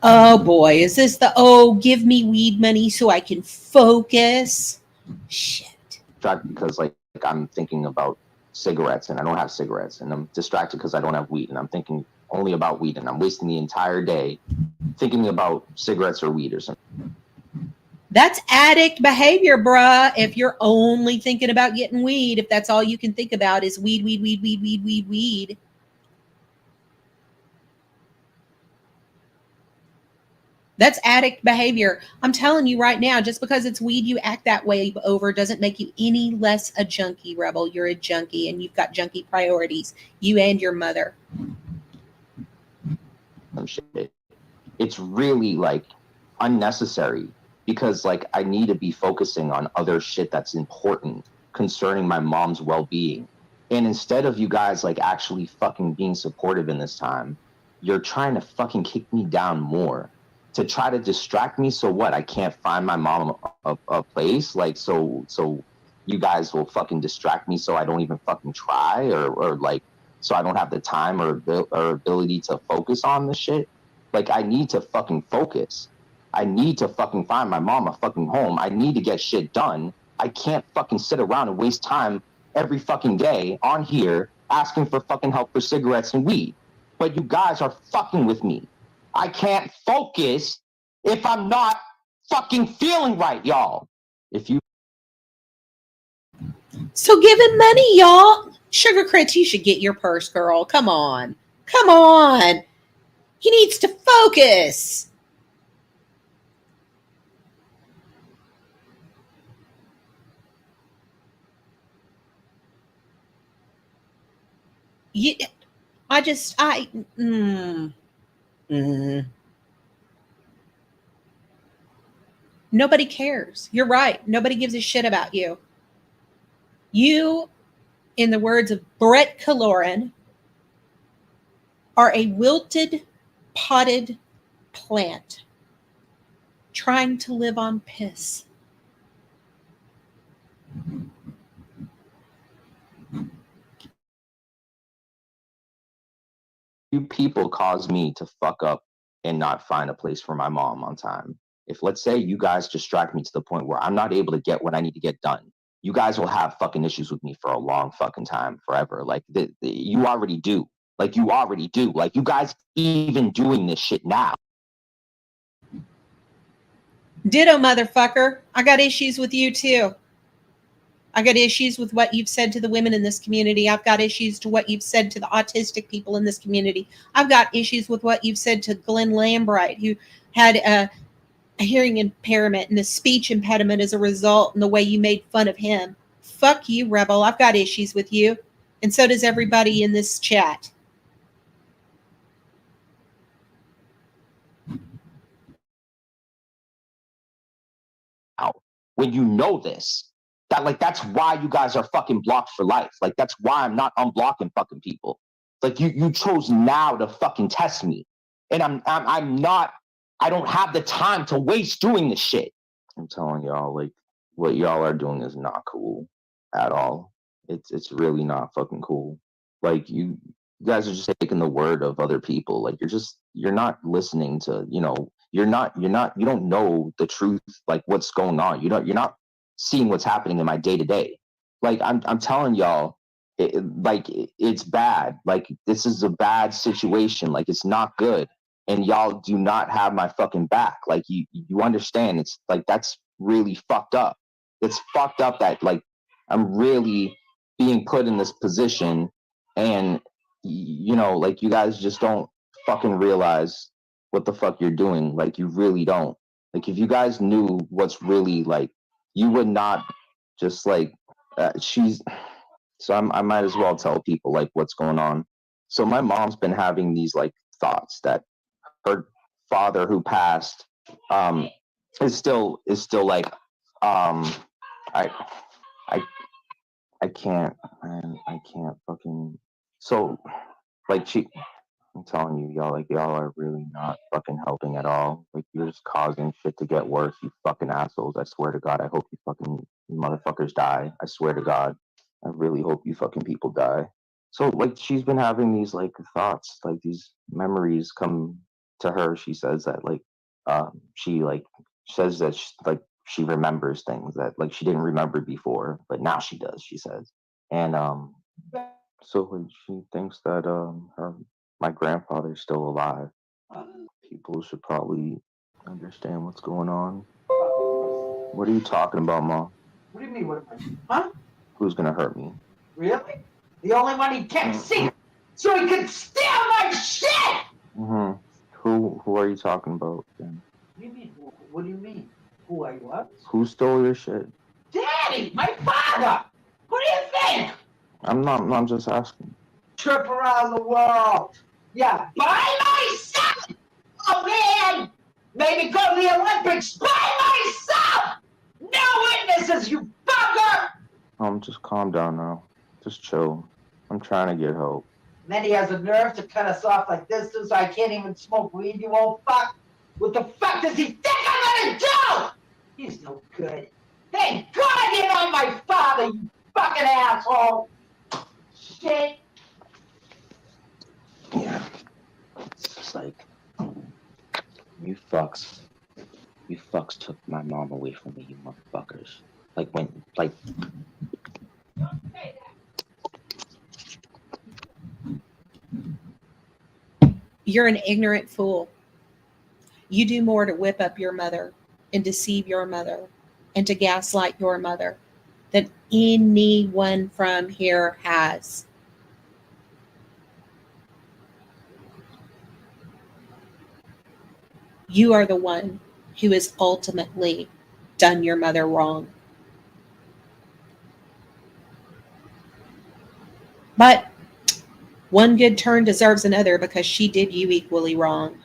Oh boy, is this the give me weed money so I can focus? Shit. Because like I'm thinking about cigarettes and I don't have cigarettes, and I'm distracted because I don't have weed, and I'm thinking only about weed, and I'm wasting the entire day thinking about cigarettes or weed or something. That's addict behavior, bruh. If you're only thinking about getting weed, if that's all you can think about is weed, weed, weed, weed, weed, weed, weed. That's addict behavior. I'm telling you right now, just because it's weed you act that way over doesn't make you any less a junkie, Rebel. You're a junkie, and you've got junkie priorities, you and your mother. Shit. It's really like unnecessary, because like I need to be focusing on other shit that's important concerning my mom's well-being. And instead of you guys like actually fucking being supportive in this time, you're trying to fucking kick me down more to try to distract me. So what? I can't find my mom a place? Like, so you guys will fucking distract me so I don't even fucking try, or like, so I don't have the time or ability to focus on this shit? Like, I need to fucking focus. I need to fucking find my mom a fucking home. I need to get shit done. I can't fucking sit around and waste time every fucking day on here asking for fucking help for cigarettes and weed. But you guys are fucking with me. I can't focus if I'm not fucking feeling right, y'all. So give him money, y'all. Sugar Crits, you should get your purse, girl. Come on. Come on. He needs to focus. Nobody cares. You're right. Nobody gives a shit about you. You, in the words of Brett Kaloran, are a wilted, potted plant trying to live on piss. You people cause me to fuck up and not find a place for my mom on time. If, let's say, you guys distract me to the point where I'm not able to get what I need to get done, you guys will have fucking issues with me for a long fucking time, forever. Like, you already do. Like, you already do. Like, you guys even doing this shit now. Ditto, motherfucker. I got issues with you too. I got issues with what you've said to the women in this community. I've got issues to what you've said to the autistic people in this community. I've got issues with what you've said to Glenn Lambright, who had a hearing impairment and a speech impediment as a result, and the way you made fun of him. Fuck you, Rebel. I've got issues with you. And so does everybody in this chat. When you know this, that's why you guys are fucking blocked for life. Like, that's why I'm not unblocking fucking people. Like, you chose now to fucking test me, and I'm not. I don't have the time to waste doing this shit. I'm telling y'all, like, what y'all are doing is not cool at all. It's really not fucking cool. Like, you guys are just taking the word of other people. Like, you're not listening to, you don't know the truth, like what's going on. You're not seeing what's happening in my day to day. Like, I'm telling y'all, it's bad. Like, this is a bad situation. Like, it's not good. And y'all do not have my fucking back. Like, you understand? It's like, that's really fucked up. It's fucked up that, like, I'm really being put in this position, and you know, like, you guys just don't fucking realize what the fuck you're doing. Like, you really don't. Like, if you guys knew what's really, like, you would not just like she's so I might as well tell people like what's going on. So my mom's been having these like thoughts that her father who passed um is still like I I I can't, man, I can't fucking. So like I'm telling you, y'all, like, y'all are really not fucking helping at all. Like, you're just causing shit to get worse, you fucking assholes. I swear to God, I hope you motherfuckers die. I swear to God, I really hope you fucking people die. So, like, she's been having these, like, thoughts, like, these memories come to her. She says that, like, she, like, says that, she remembers things that, like, she didn't remember before, but now she does, she says. And, so, like, she thinks that, my grandfather's still alive. People should probably understand what's going on. What are you talking about, Mom? What do you mean, what am I? Huh? Who's gonna hurt me? Really? The only one he kept secret so he could steal my shit! Mm-hmm. Who are you talking about, then? What do you mean? What do you mean? Who I was? Who stole your shit? Daddy! My father! Who do you think? I'm just asking. Trip around the world. Yeah, by myself! Oh, man! Maybe go to the Olympics by myself! No witnesses, you fucker! Just calm down now. Just chill. I'm trying to get help. And then he has the nerve to cut us off like this, so I can't even smoke weed, you old fuck. What the fuck does he think I'm gonna do? He's no good. Thank God you're not my father, you fucking asshole! Shit. Yeah. It's just like, you fucks took my mom away from me, you motherfuckers. Like, You're an ignorant fool. You do more to whip up your mother and deceive your mother and to gaslight your mother than anyone from here has. You are the one who has ultimately done your mother wrong. But one good turn deserves another because she did you equally wrong.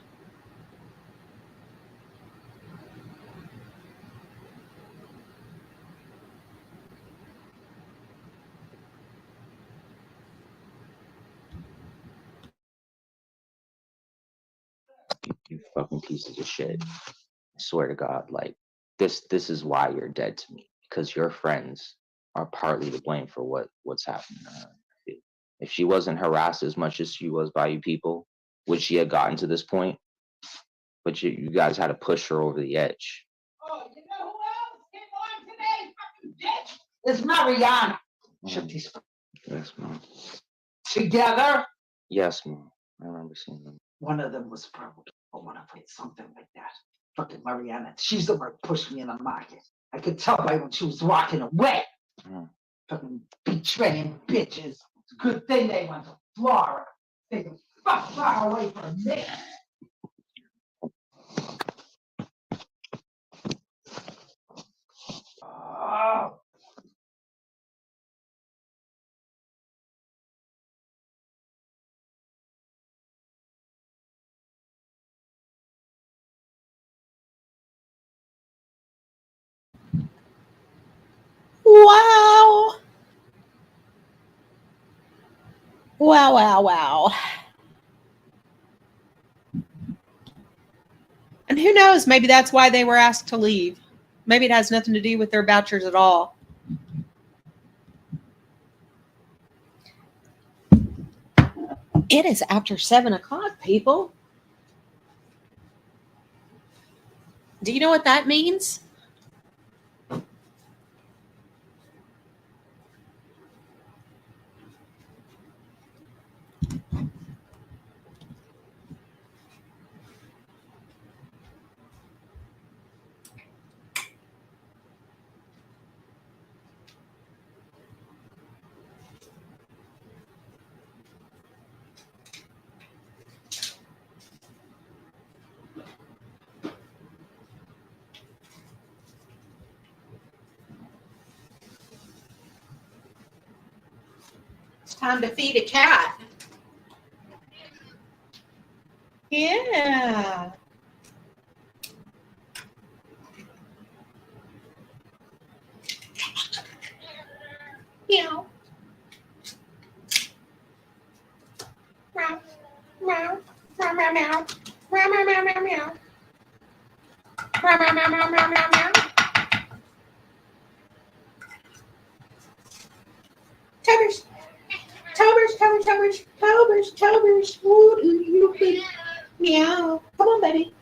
you fucking pieces of shit. I swear to God, like, this is why you're dead to me, because your friends are partly to blame for what's happening to her. If she wasn't harassed as much as she was by you people, would she have gotten to this point? But you guys had to push her over the edge. Oh, you know who else came on today, fucking bitch? It's Mariana. Shut these Yes, Mom. together. Yes, Mom. I remember seeing them. One of them was probably one of it, something like that. Fucking Mariana. She's the one who pushed me in the market. I could tell by when she was walking away. Fucking betraying bitches. It's a good thing they went to Florida. They can fuck far away from me. Oh. Wow. Wow, wow, wow. And who knows, maybe that's why they were asked to leave. Maybe it has nothing to do with their vouchers at all. It is after 7 o'clock, people. Do you know what that means? It's time to feed a cat. Yeah. Meow. Meow. Meow. Meow, meow, meow. Meow, meow, meow, meow, meow. Meow, meow, meow, meow, meow, meow, meow. Tobers. Tobers, Tobers, Tobers, Tobers, Tobers. Ooh, ooh, ooh, ooh. Meow. Come on, baby.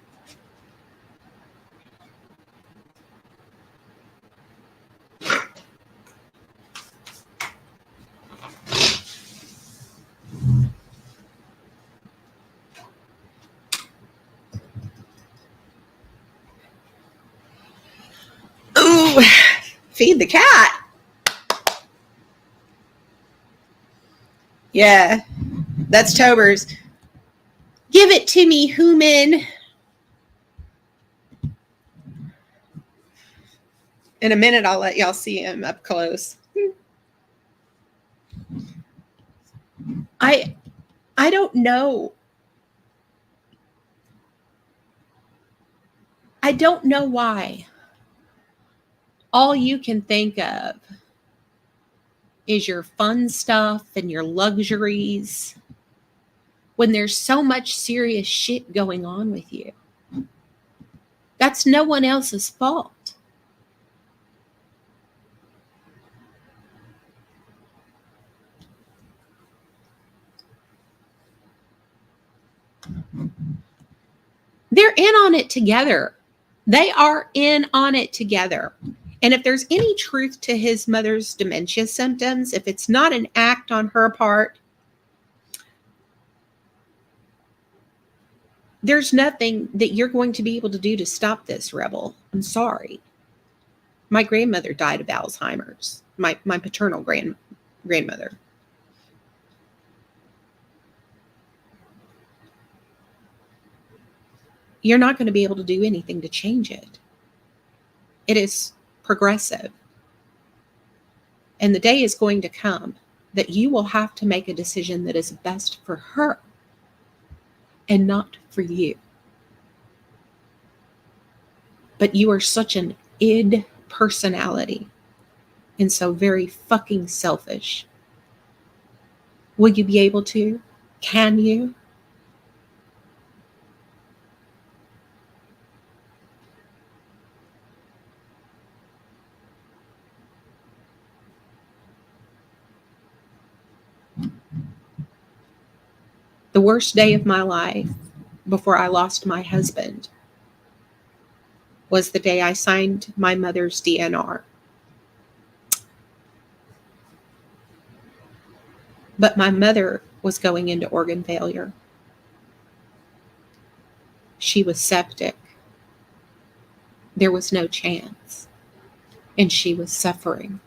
Ooh, feed the cat. Yeah, that's Tobers. Give it to me, human. In a minute, I'll let y'all see him up close. I don't know. I don't know why. All you can think of is your fun stuff and your luxuries when there's so much serious shit going on with you. That's no one else's fault. They're in on it together. They are in on it together. And if there's any truth to his mother's dementia symptoms, if it's not an act on her part, there's nothing that you're going to be able to do to stop this, Rebel. I'm sorry. My grandmother died of Alzheimer's, my paternal grandmother. You're not going to be able to do anything to change it. It is progressive. And the day is going to come that you will have to make a decision that is best for her and not for you. But you are such an id personality and so very fucking selfish. Will you be able to? Can you? The worst day of my life before I lost my husband was the day I signed my mother's DNR. But my mother was going into organ failure. She was septic. There was no chance. And she was suffering.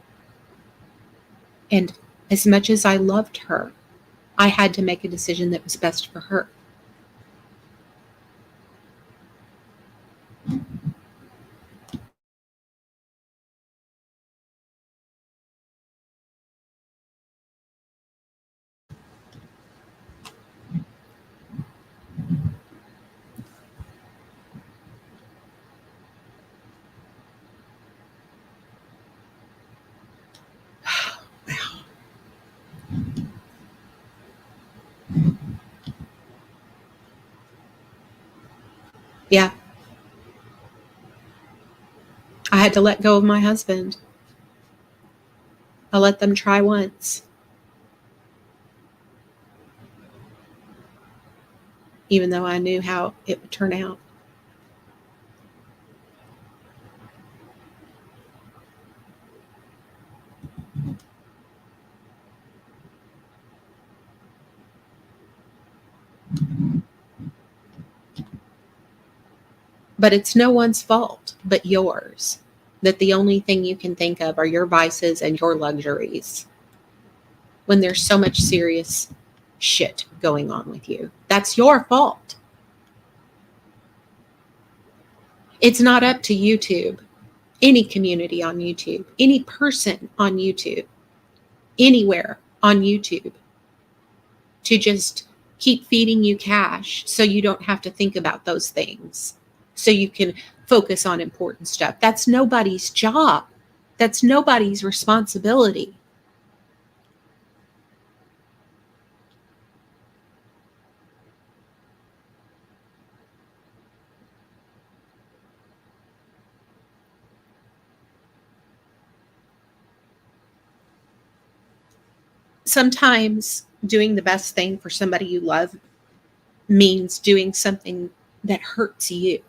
And as much as I loved her, I had to make a decision that was best for her. Yeah. I had to let go of my husband. I let them try once. Even though I knew how it would turn out. But it's no one's fault but yours that the only thing you can think of are your vices and your luxuries when there's so much serious shit going on with you. That's your fault. It's not up to YouTube, any community on YouTube, any person on YouTube, anywhere on YouTube to just keep feeding you cash so you don't have to think about those things, so you can focus on important stuff. That's nobody's job. That's nobody's responsibility. Sometimes doing the best thing for somebody you love means doing something that hurts you,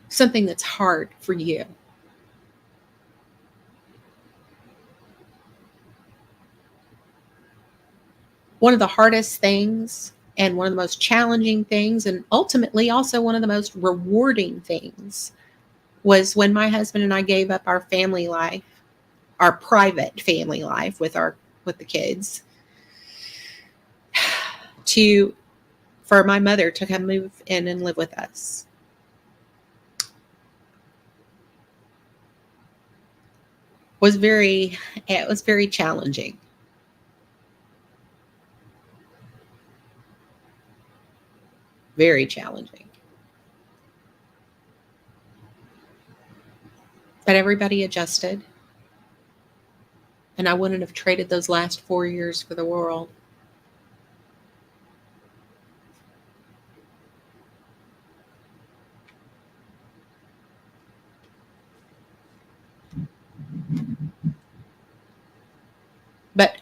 something that's hard for you. One of the hardest things and one of the most challenging things, and ultimately also one of the most rewarding things, was when my husband and I gave up our family life, our private family life with the kids, for my mother to come move in and live with us. It was very challenging. Very challenging. But everybody adjusted. And I wouldn't have traded those last 4 years for the world. But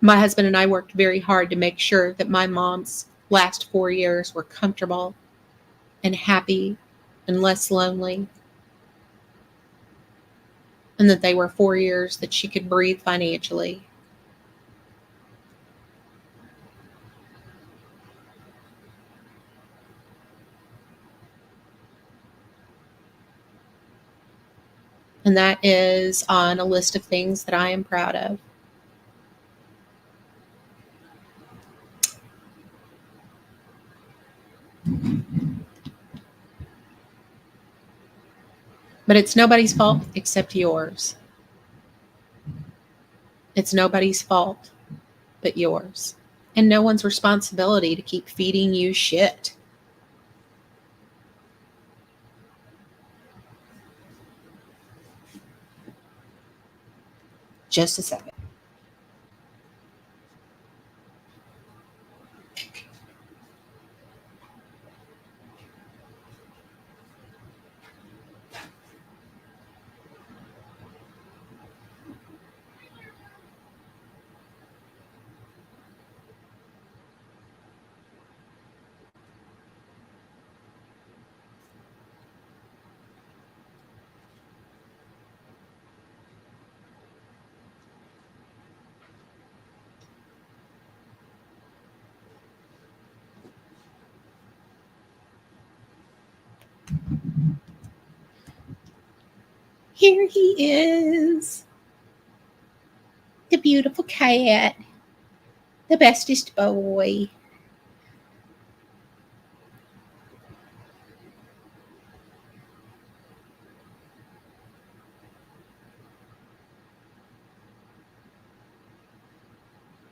my husband and I worked very hard to make sure that my mom's last 4 years were comfortable and happy and less lonely. And that they were 4 years that she could breathe financially. And that is on a list of things that I am proud of. But it's nobody's fault except yours. It's nobody's fault but yours. And no one's responsibility to keep feeding you shit. Just a second. Here he is. The beautiful cat. The bestest boy.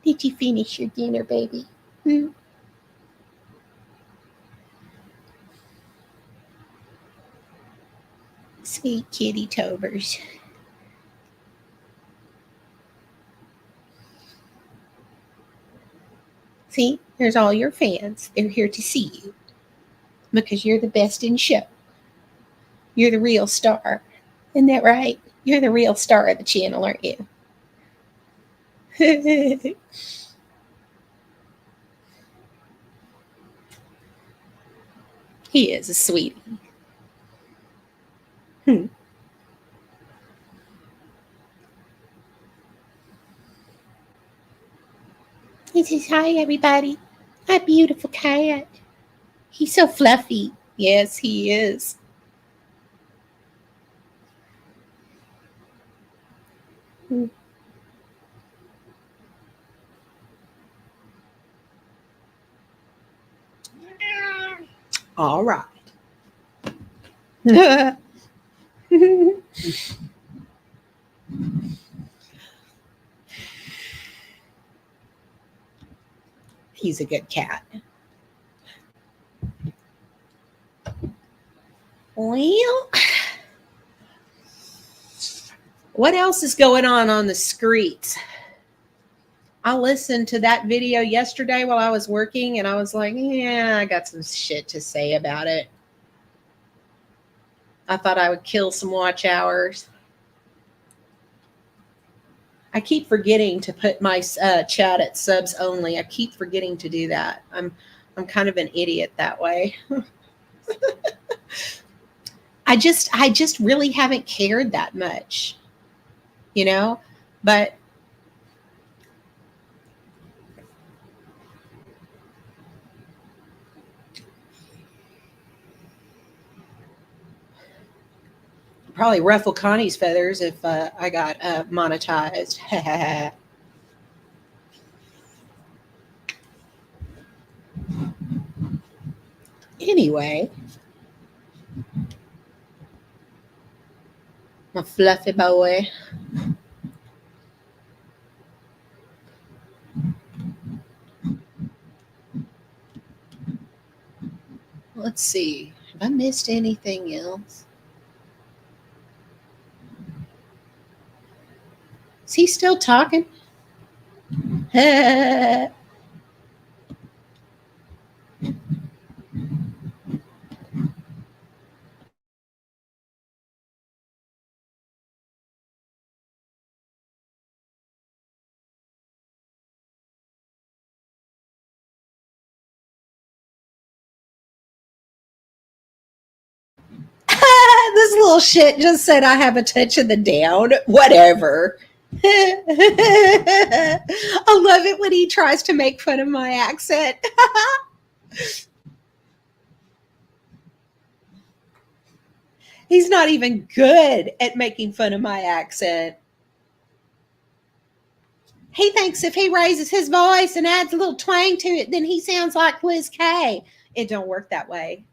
Did you finish your dinner, baby? Sweet kitty Tobers. See, there's all your fans. They're here to see you because you're the best in show. You're the real star. Isn't that right? You're the real star of the channel, aren't you? He is a sweetie. He says, hi, everybody. My beautiful cat. He's so fluffy. Yes, he is. All right. He's a good cat. Well, what else is going on the streets? I listened to that video yesterday while I was working, and I was like, yeah, I got some shit to say about it. I thought I would kill some watch hours. I keep forgetting to put my chat at subs only. I keep forgetting to do that. I'm kind of an idiot that way. I just really haven't cared that much, you know, but probably ruffle Connie's feathers if I got monetized. Anyway, my fluffy boy. Let's see. Have I missed anything else? Is he still talking? This little shit just said I have a touch of the down. Whatever. I love it when he tries to make fun of my accent. He's not even good at making fun of my accent. He thinks if he raises his voice and adds a little twang to it, then he sounds like Liz Kay. It don't work that way.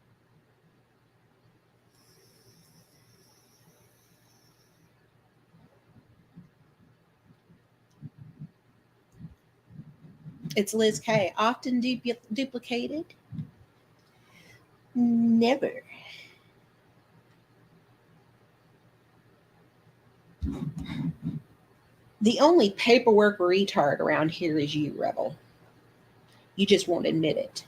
It's Liz Kay. Often duplicated? Never. The only paperwork retard around here is you, Rebel. You just won't admit it.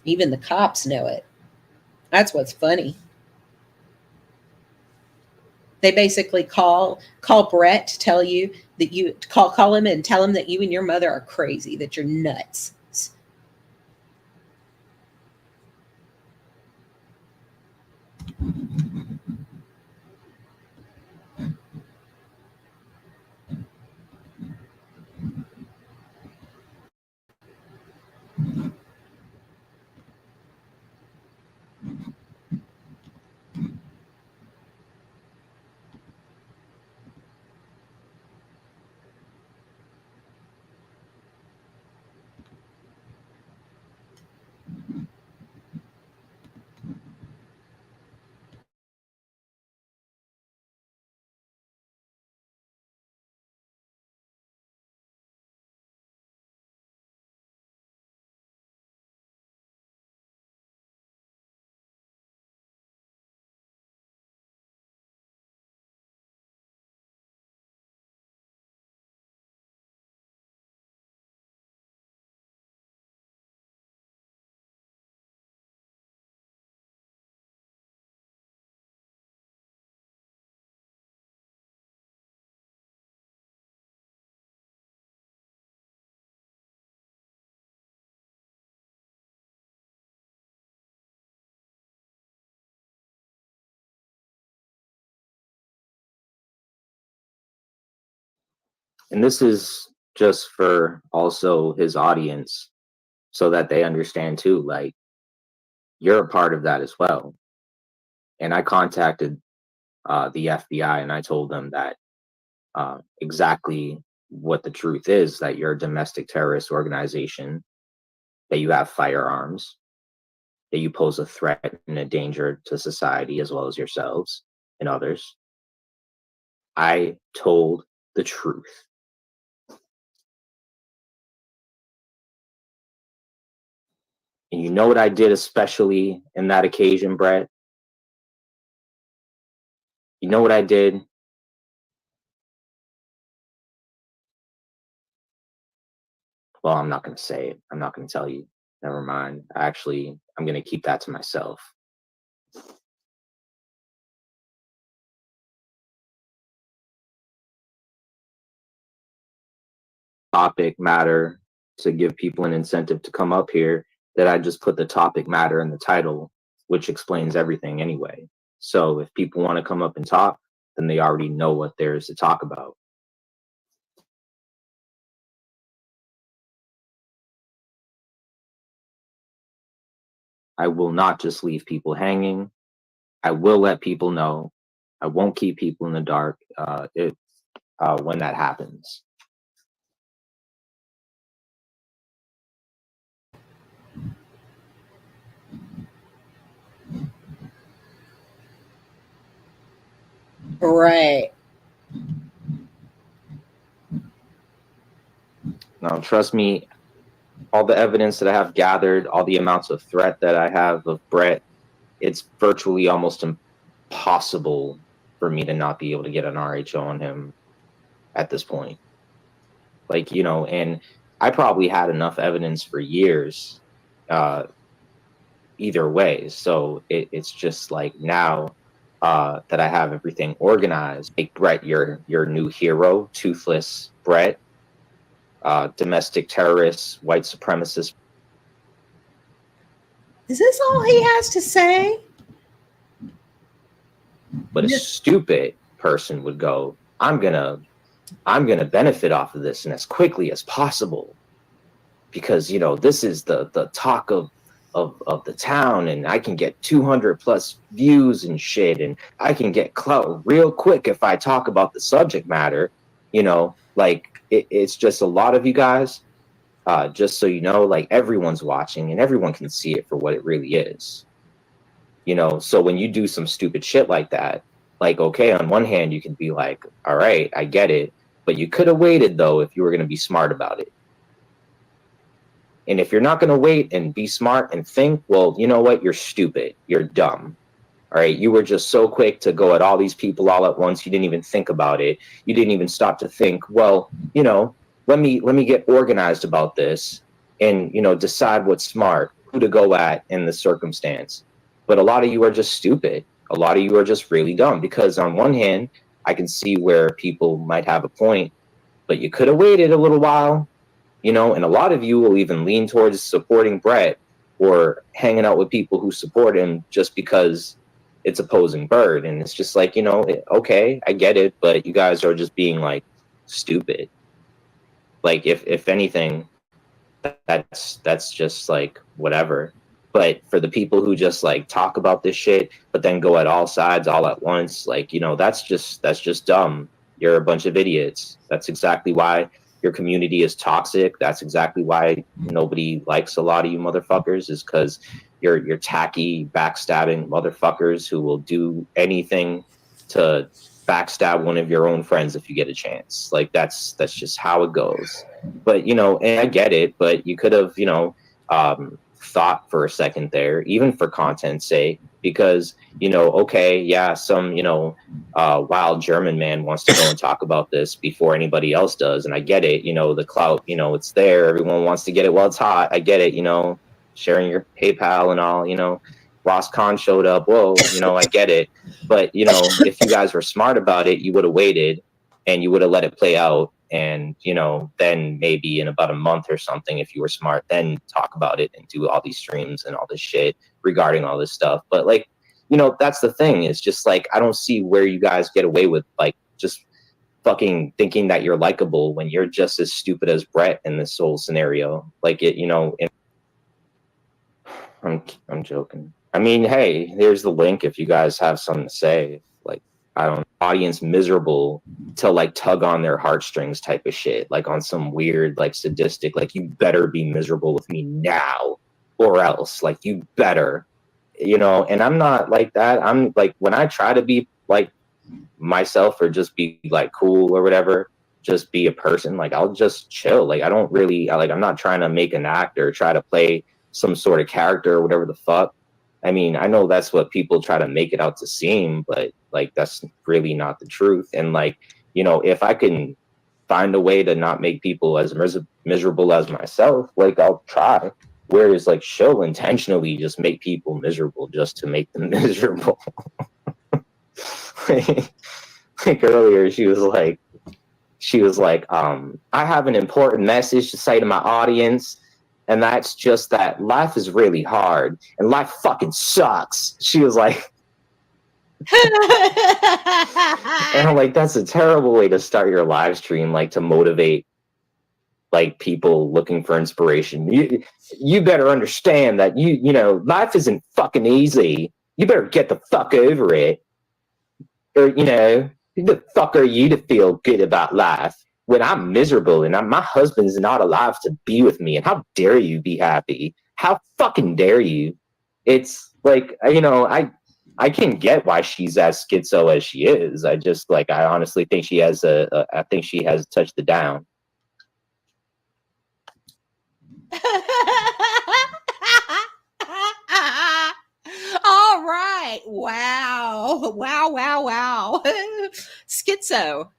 Even the cops know it. That's what's funny. They basically call Brett to tell you that you call him and tell him that you and your mother are crazy, that you're nuts. And this is just for also his audience so that they understand too, like, you're a part of that as well. And I contacted the FBI and I told them that exactly what the truth is, that you're a domestic terrorist organization, that you have firearms, that you pose a threat and a danger to society as well as yourselves and others. I told the truth. And you know what I did especially in that occasion, Brett? You know what I did? Well, I'm not going to say it. I'm not going to tell you. Never mind. Actually, I'm going to keep that to myself. Topic matter to give people an incentive to come up here, that I just put the topic matter in the title, which explains everything anyway. So if people want to come up and talk, then they already know what there is to talk about. I will not just leave people hanging. I will let people know. I won't keep people in the dark when that happens. Right. Now, trust me, all the evidence that I have gathered, all the amounts of threat that I have of Brett, it's virtually almost impossible for me to not be able to get an RHO on him at this point. Like, you know, and I probably had enough evidence for years either way. So it's just like now that I have everything organized, like Brett, your new hero, Toothless Brett, domestic terrorist, white supremacist. Is this all he has to say? But a stupid person would go, I'm gonna benefit off of this and as quickly as possible, because you know this is the talk of the town, and I can get 200 plus views and shit, and I can get clout real quick if I talk about the subject matter. You know, like it's just a lot of you guys. Just so you know, like everyone's watching and everyone can see it for what it really is. You know, so when you do some stupid shit like that, like, okay, on one hand, you can be like, all right, I get it. But you could have waited, though, if you were going to be smart about it. And if you're not going to wait and be smart and think, well, you know what? You're stupid. You're dumb. All right. You were just so quick to go at all these people all at once. You didn't even think about it. You didn't even stop to think, well, you know, let me get organized about this and, you know, decide what's smart, who to go at in the circumstance. But a lot of you are just stupid. A lot of you are just really dumb, because on one hand, I can see where people might have a point, but you could have waited a little while, you know, and a lot of you will even lean towards supporting Brett or hanging out with people who support him just because it's opposing Bird. And it's just like, you know, okay, I get it, but you guys are just being like stupid. Like if anything, that's just like whatever. But for the people who just like talk about this shit, but then go at all sides all at once, like, you know, that's just dumb. You're a bunch of idiots. That's exactly why your community is toxic. That's exactly why nobody likes a lot of you motherfuckers, is because you're tacky, backstabbing motherfuckers who will do anything to backstab one of your own friends if you get a chance. Like that's just how it goes. But, you know, and I get it, but you could have, you know, thought for a second there, even for content's sake, because, you know, okay, yeah, some, you know, wild German man wants to go and talk about this before anybody else does. And I get it, you know, the clout, you know, it's there. Everyone wants to get it while it's hot. I get it, you know, sharing your PayPal and all, you know, Ross Khan showed up. Whoa, you know, I get it. But, you know, if you guys were smart about it, you would have waited and you would have let it play out. And, you know, then maybe in about a month or something, if you were smart, then talk about it and do all these streams and all this shit regarding all this stuff. But like, you know, that's the thing. It's just like, I don't see where you guys get away with like just fucking thinking that you're likable when you're just as stupid as Brett in this whole scenario. Like it, you know, I'm joking. I mean, hey, here's the link if you guys have something to say. Like, I don't, audience miserable to like tug on their heartstrings type of shit, like on some weird, like sadistic, like you better be miserable with me now or else, like you better, you know. And I'm not like that. I'm like, when I try to be like myself or just be like cool or whatever, just be a person, like I'll just chill. Like I don't really, like I'm not trying to make an act or try to play some sort of character or whatever the fuck. I mean, I know that's what people try to make it out to seem, but like that's really not the truth. And like, you know, if I can find a way to not make people as miserable as myself, like I'll try. Whereas like she'll intentionally just make people miserable just to make them miserable. Like earlier, she was like, I have an important message to say to my audience, and that's just that life is really hard and life fucking sucks. She was like, and I'm like, that's a terrible way to start your live stream, like to motivate like people looking for inspiration. You better understand that you know life isn't fucking easy. You better get the fuck over it. Or, you know, who the fuck are you to feel good about life when I'm miserable and my husband's not alive to be with me? And how dare you be happy? How fucking dare you? It's like, you know, I can get why she's as schizo as she is. I just like, I honestly think she has I think she has touched the down. All right. Wow. Wow. Schizo.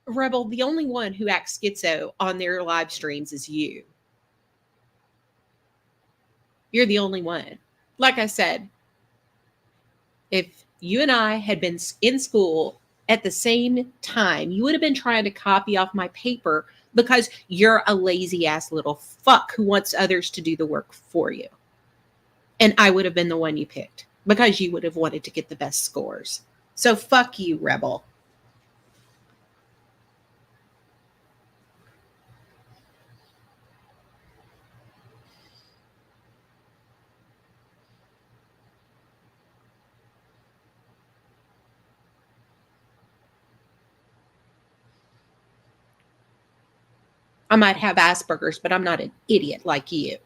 Rebel, the only one who acts schizo on their live streams is you. You're the only one. Like I said, if you and I had been in school at the same time, you would have been trying to copy off my paper because you're a lazy ass little fuck who wants others to do the work for you. And I would have been the one you picked because you would have wanted to get the best scores. So fuck you, Rebel. I might have Asperger's, but I'm not an idiot like you.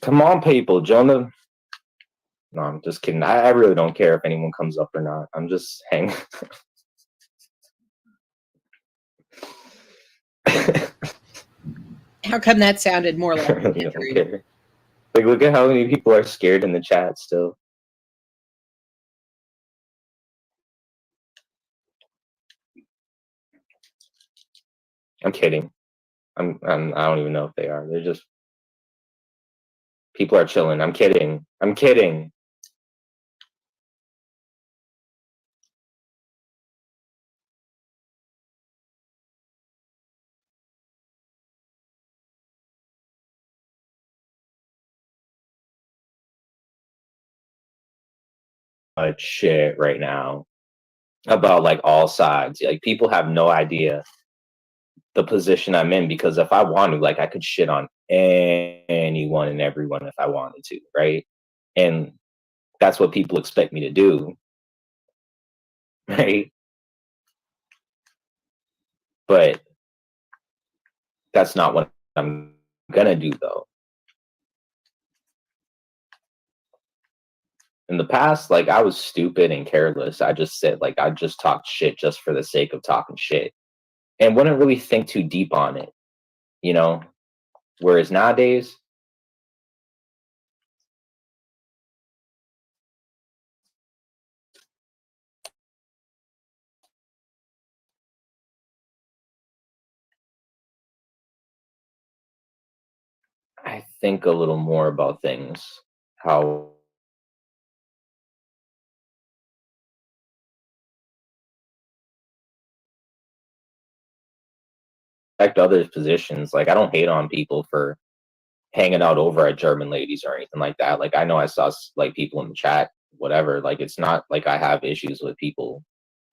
Come on, people, Jonah. No, I'm just kidding. I really don't care if anyone comes up or not. I'm just hanging. How come that sounded more like I really don't care. Like, look at how many people are scared in the chat still. I'm kidding. I don't even know if they are. They're just people are chilling. I'm kidding. I'm kidding. Shit right now about like all sides. Like people have no idea the position I'm in because if I want to, like I could shit on anyone and everyone if I wanted to, right? And that's what people expect me to do, right? But that's not what I'm gonna do though. In the past, like I was stupid and careless. I just said like I just talked shit just for the sake of talking shit and wouldn't really think too deep on it, you know? Whereas nowadays, I think a little more about things, how affect others' positions. Like I don't hate on people for hanging out over at German ladies or anything like that. Like I know I saw like people in the chat, whatever. Like it's not like I have issues with people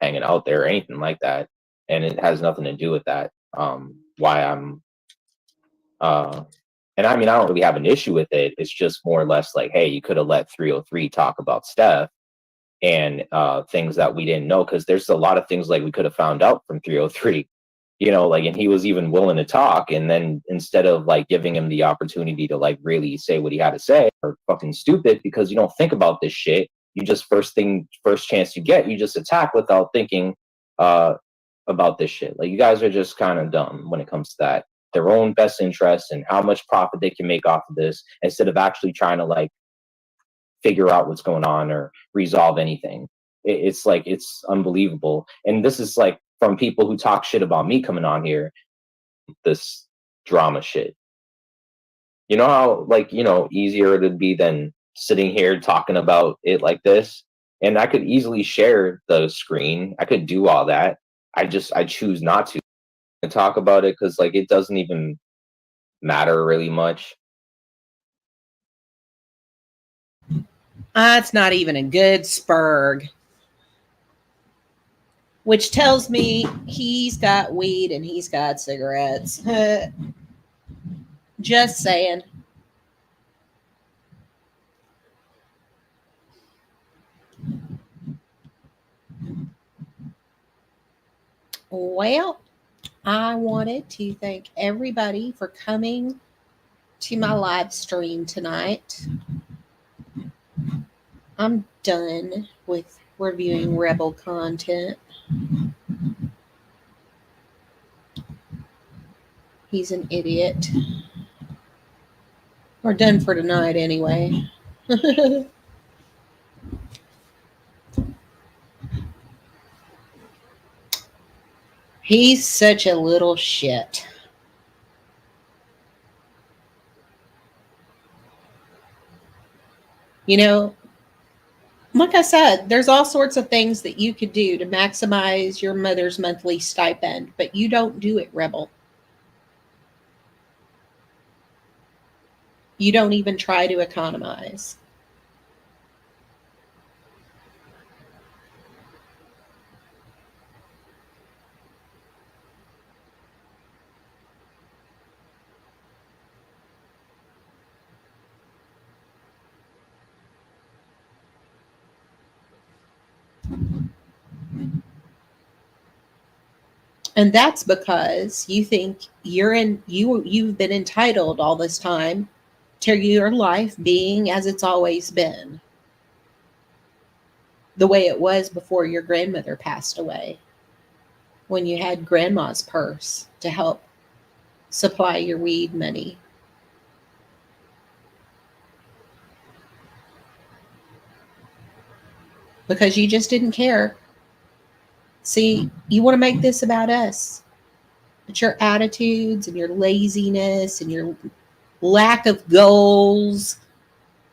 hanging out there or anything like that, and it has nothing to do with that. Why I'm And I mean, I don't really have an issue with it. It's just more or less like, hey, you could have let 303 talk about Steph and things that we didn't know, because there's a lot of things like we could have found out from 303, like, and he was even willing to talk. And then instead of like giving him the opportunity to like really say what he had to say, or fucking stupid because you don't think about this shit. You just first chance you get, you just attack without thinking about this shit. Like, you guys are just kind of dumb when it comes to that. Their own best interests and how much profit they can make off of this, instead of actually trying to like figure out what's going on or resolve anything. It's like, it's unbelievable. And this is like from people who talk shit about me coming on here, this drama shit. You know how like, easier it'd be than sitting here talking about it like this? And I could easily share the screen. I could do all that. I choose not to talk about it because like it doesn't even matter really much. That's not even a good spurg. Which tells me he's got weed and he's got cigarettes. Just saying. Well, I wanted to thank everybody for coming to my live stream tonight. I'm done with reviewing Rebel content. He's an idiot. We're done for tonight anyway. He's such a little shit. Like I said, there's all sorts of things that you could do to maximize your mother's monthly stipend, but you don't do it, Rebel. You don't even try to economize. And that's because you think you've been entitled all this time to your life being as it's always been. The way it was before your grandmother passed away, when you had grandma's purse to help supply your weed money. Because you just didn't care. See, you want to make this about us. But your attitudes and your laziness and your lack of goals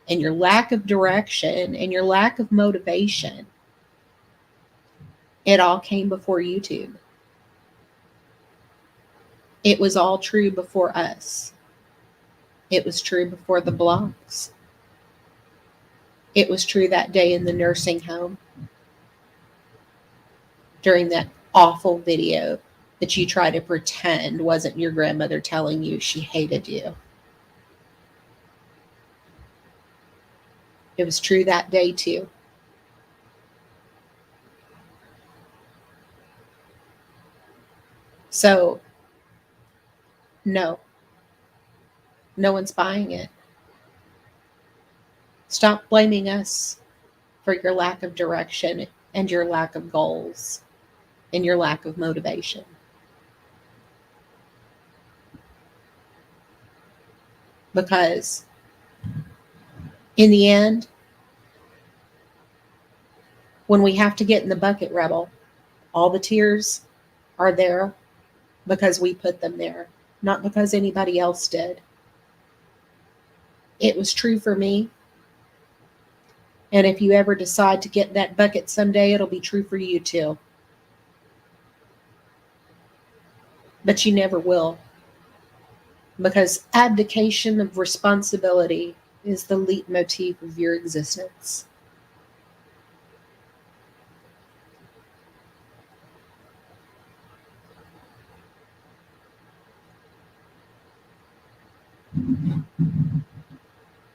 and your lack of direction and your lack of motivation, it all came before YouTube. It was all true before us. It was true before the blogs. It was true that day in the nursing home during that awful video that you try to pretend wasn't your grandmother telling you she hated you. It was true that day too. So, no one's buying it. Stop blaming us for your lack of direction and your lack of goals and your lack of motivation. Because in the end, when we have to get in the bucket, Rebel, all the tears are there because we put them there, not because anybody else did. It was true for me. And if you ever decide to get in that bucket someday, it'll be true for you too. But you never will. Because abdication of responsibility is the leitmotif of your existence.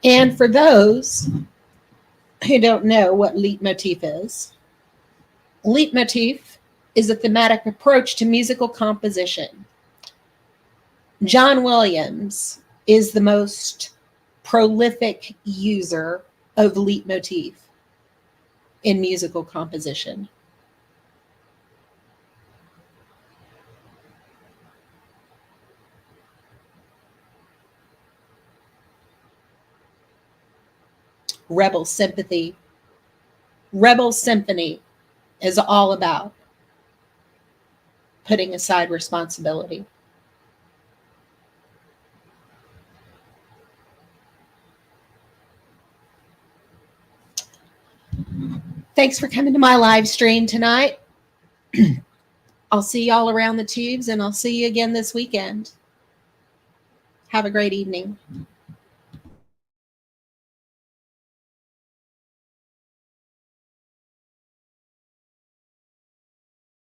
And for those who don't know what leitmotif is a thematic approach to musical composition. John Williams is the most prolific user of leitmotif in musical composition. Rebel Sympathy. Rebel Symphony is all about putting aside responsibility. Thanks for coming to my live stream tonight. I'll see y'all around the tubes, and I'll see you again this weekend. Have a great evening.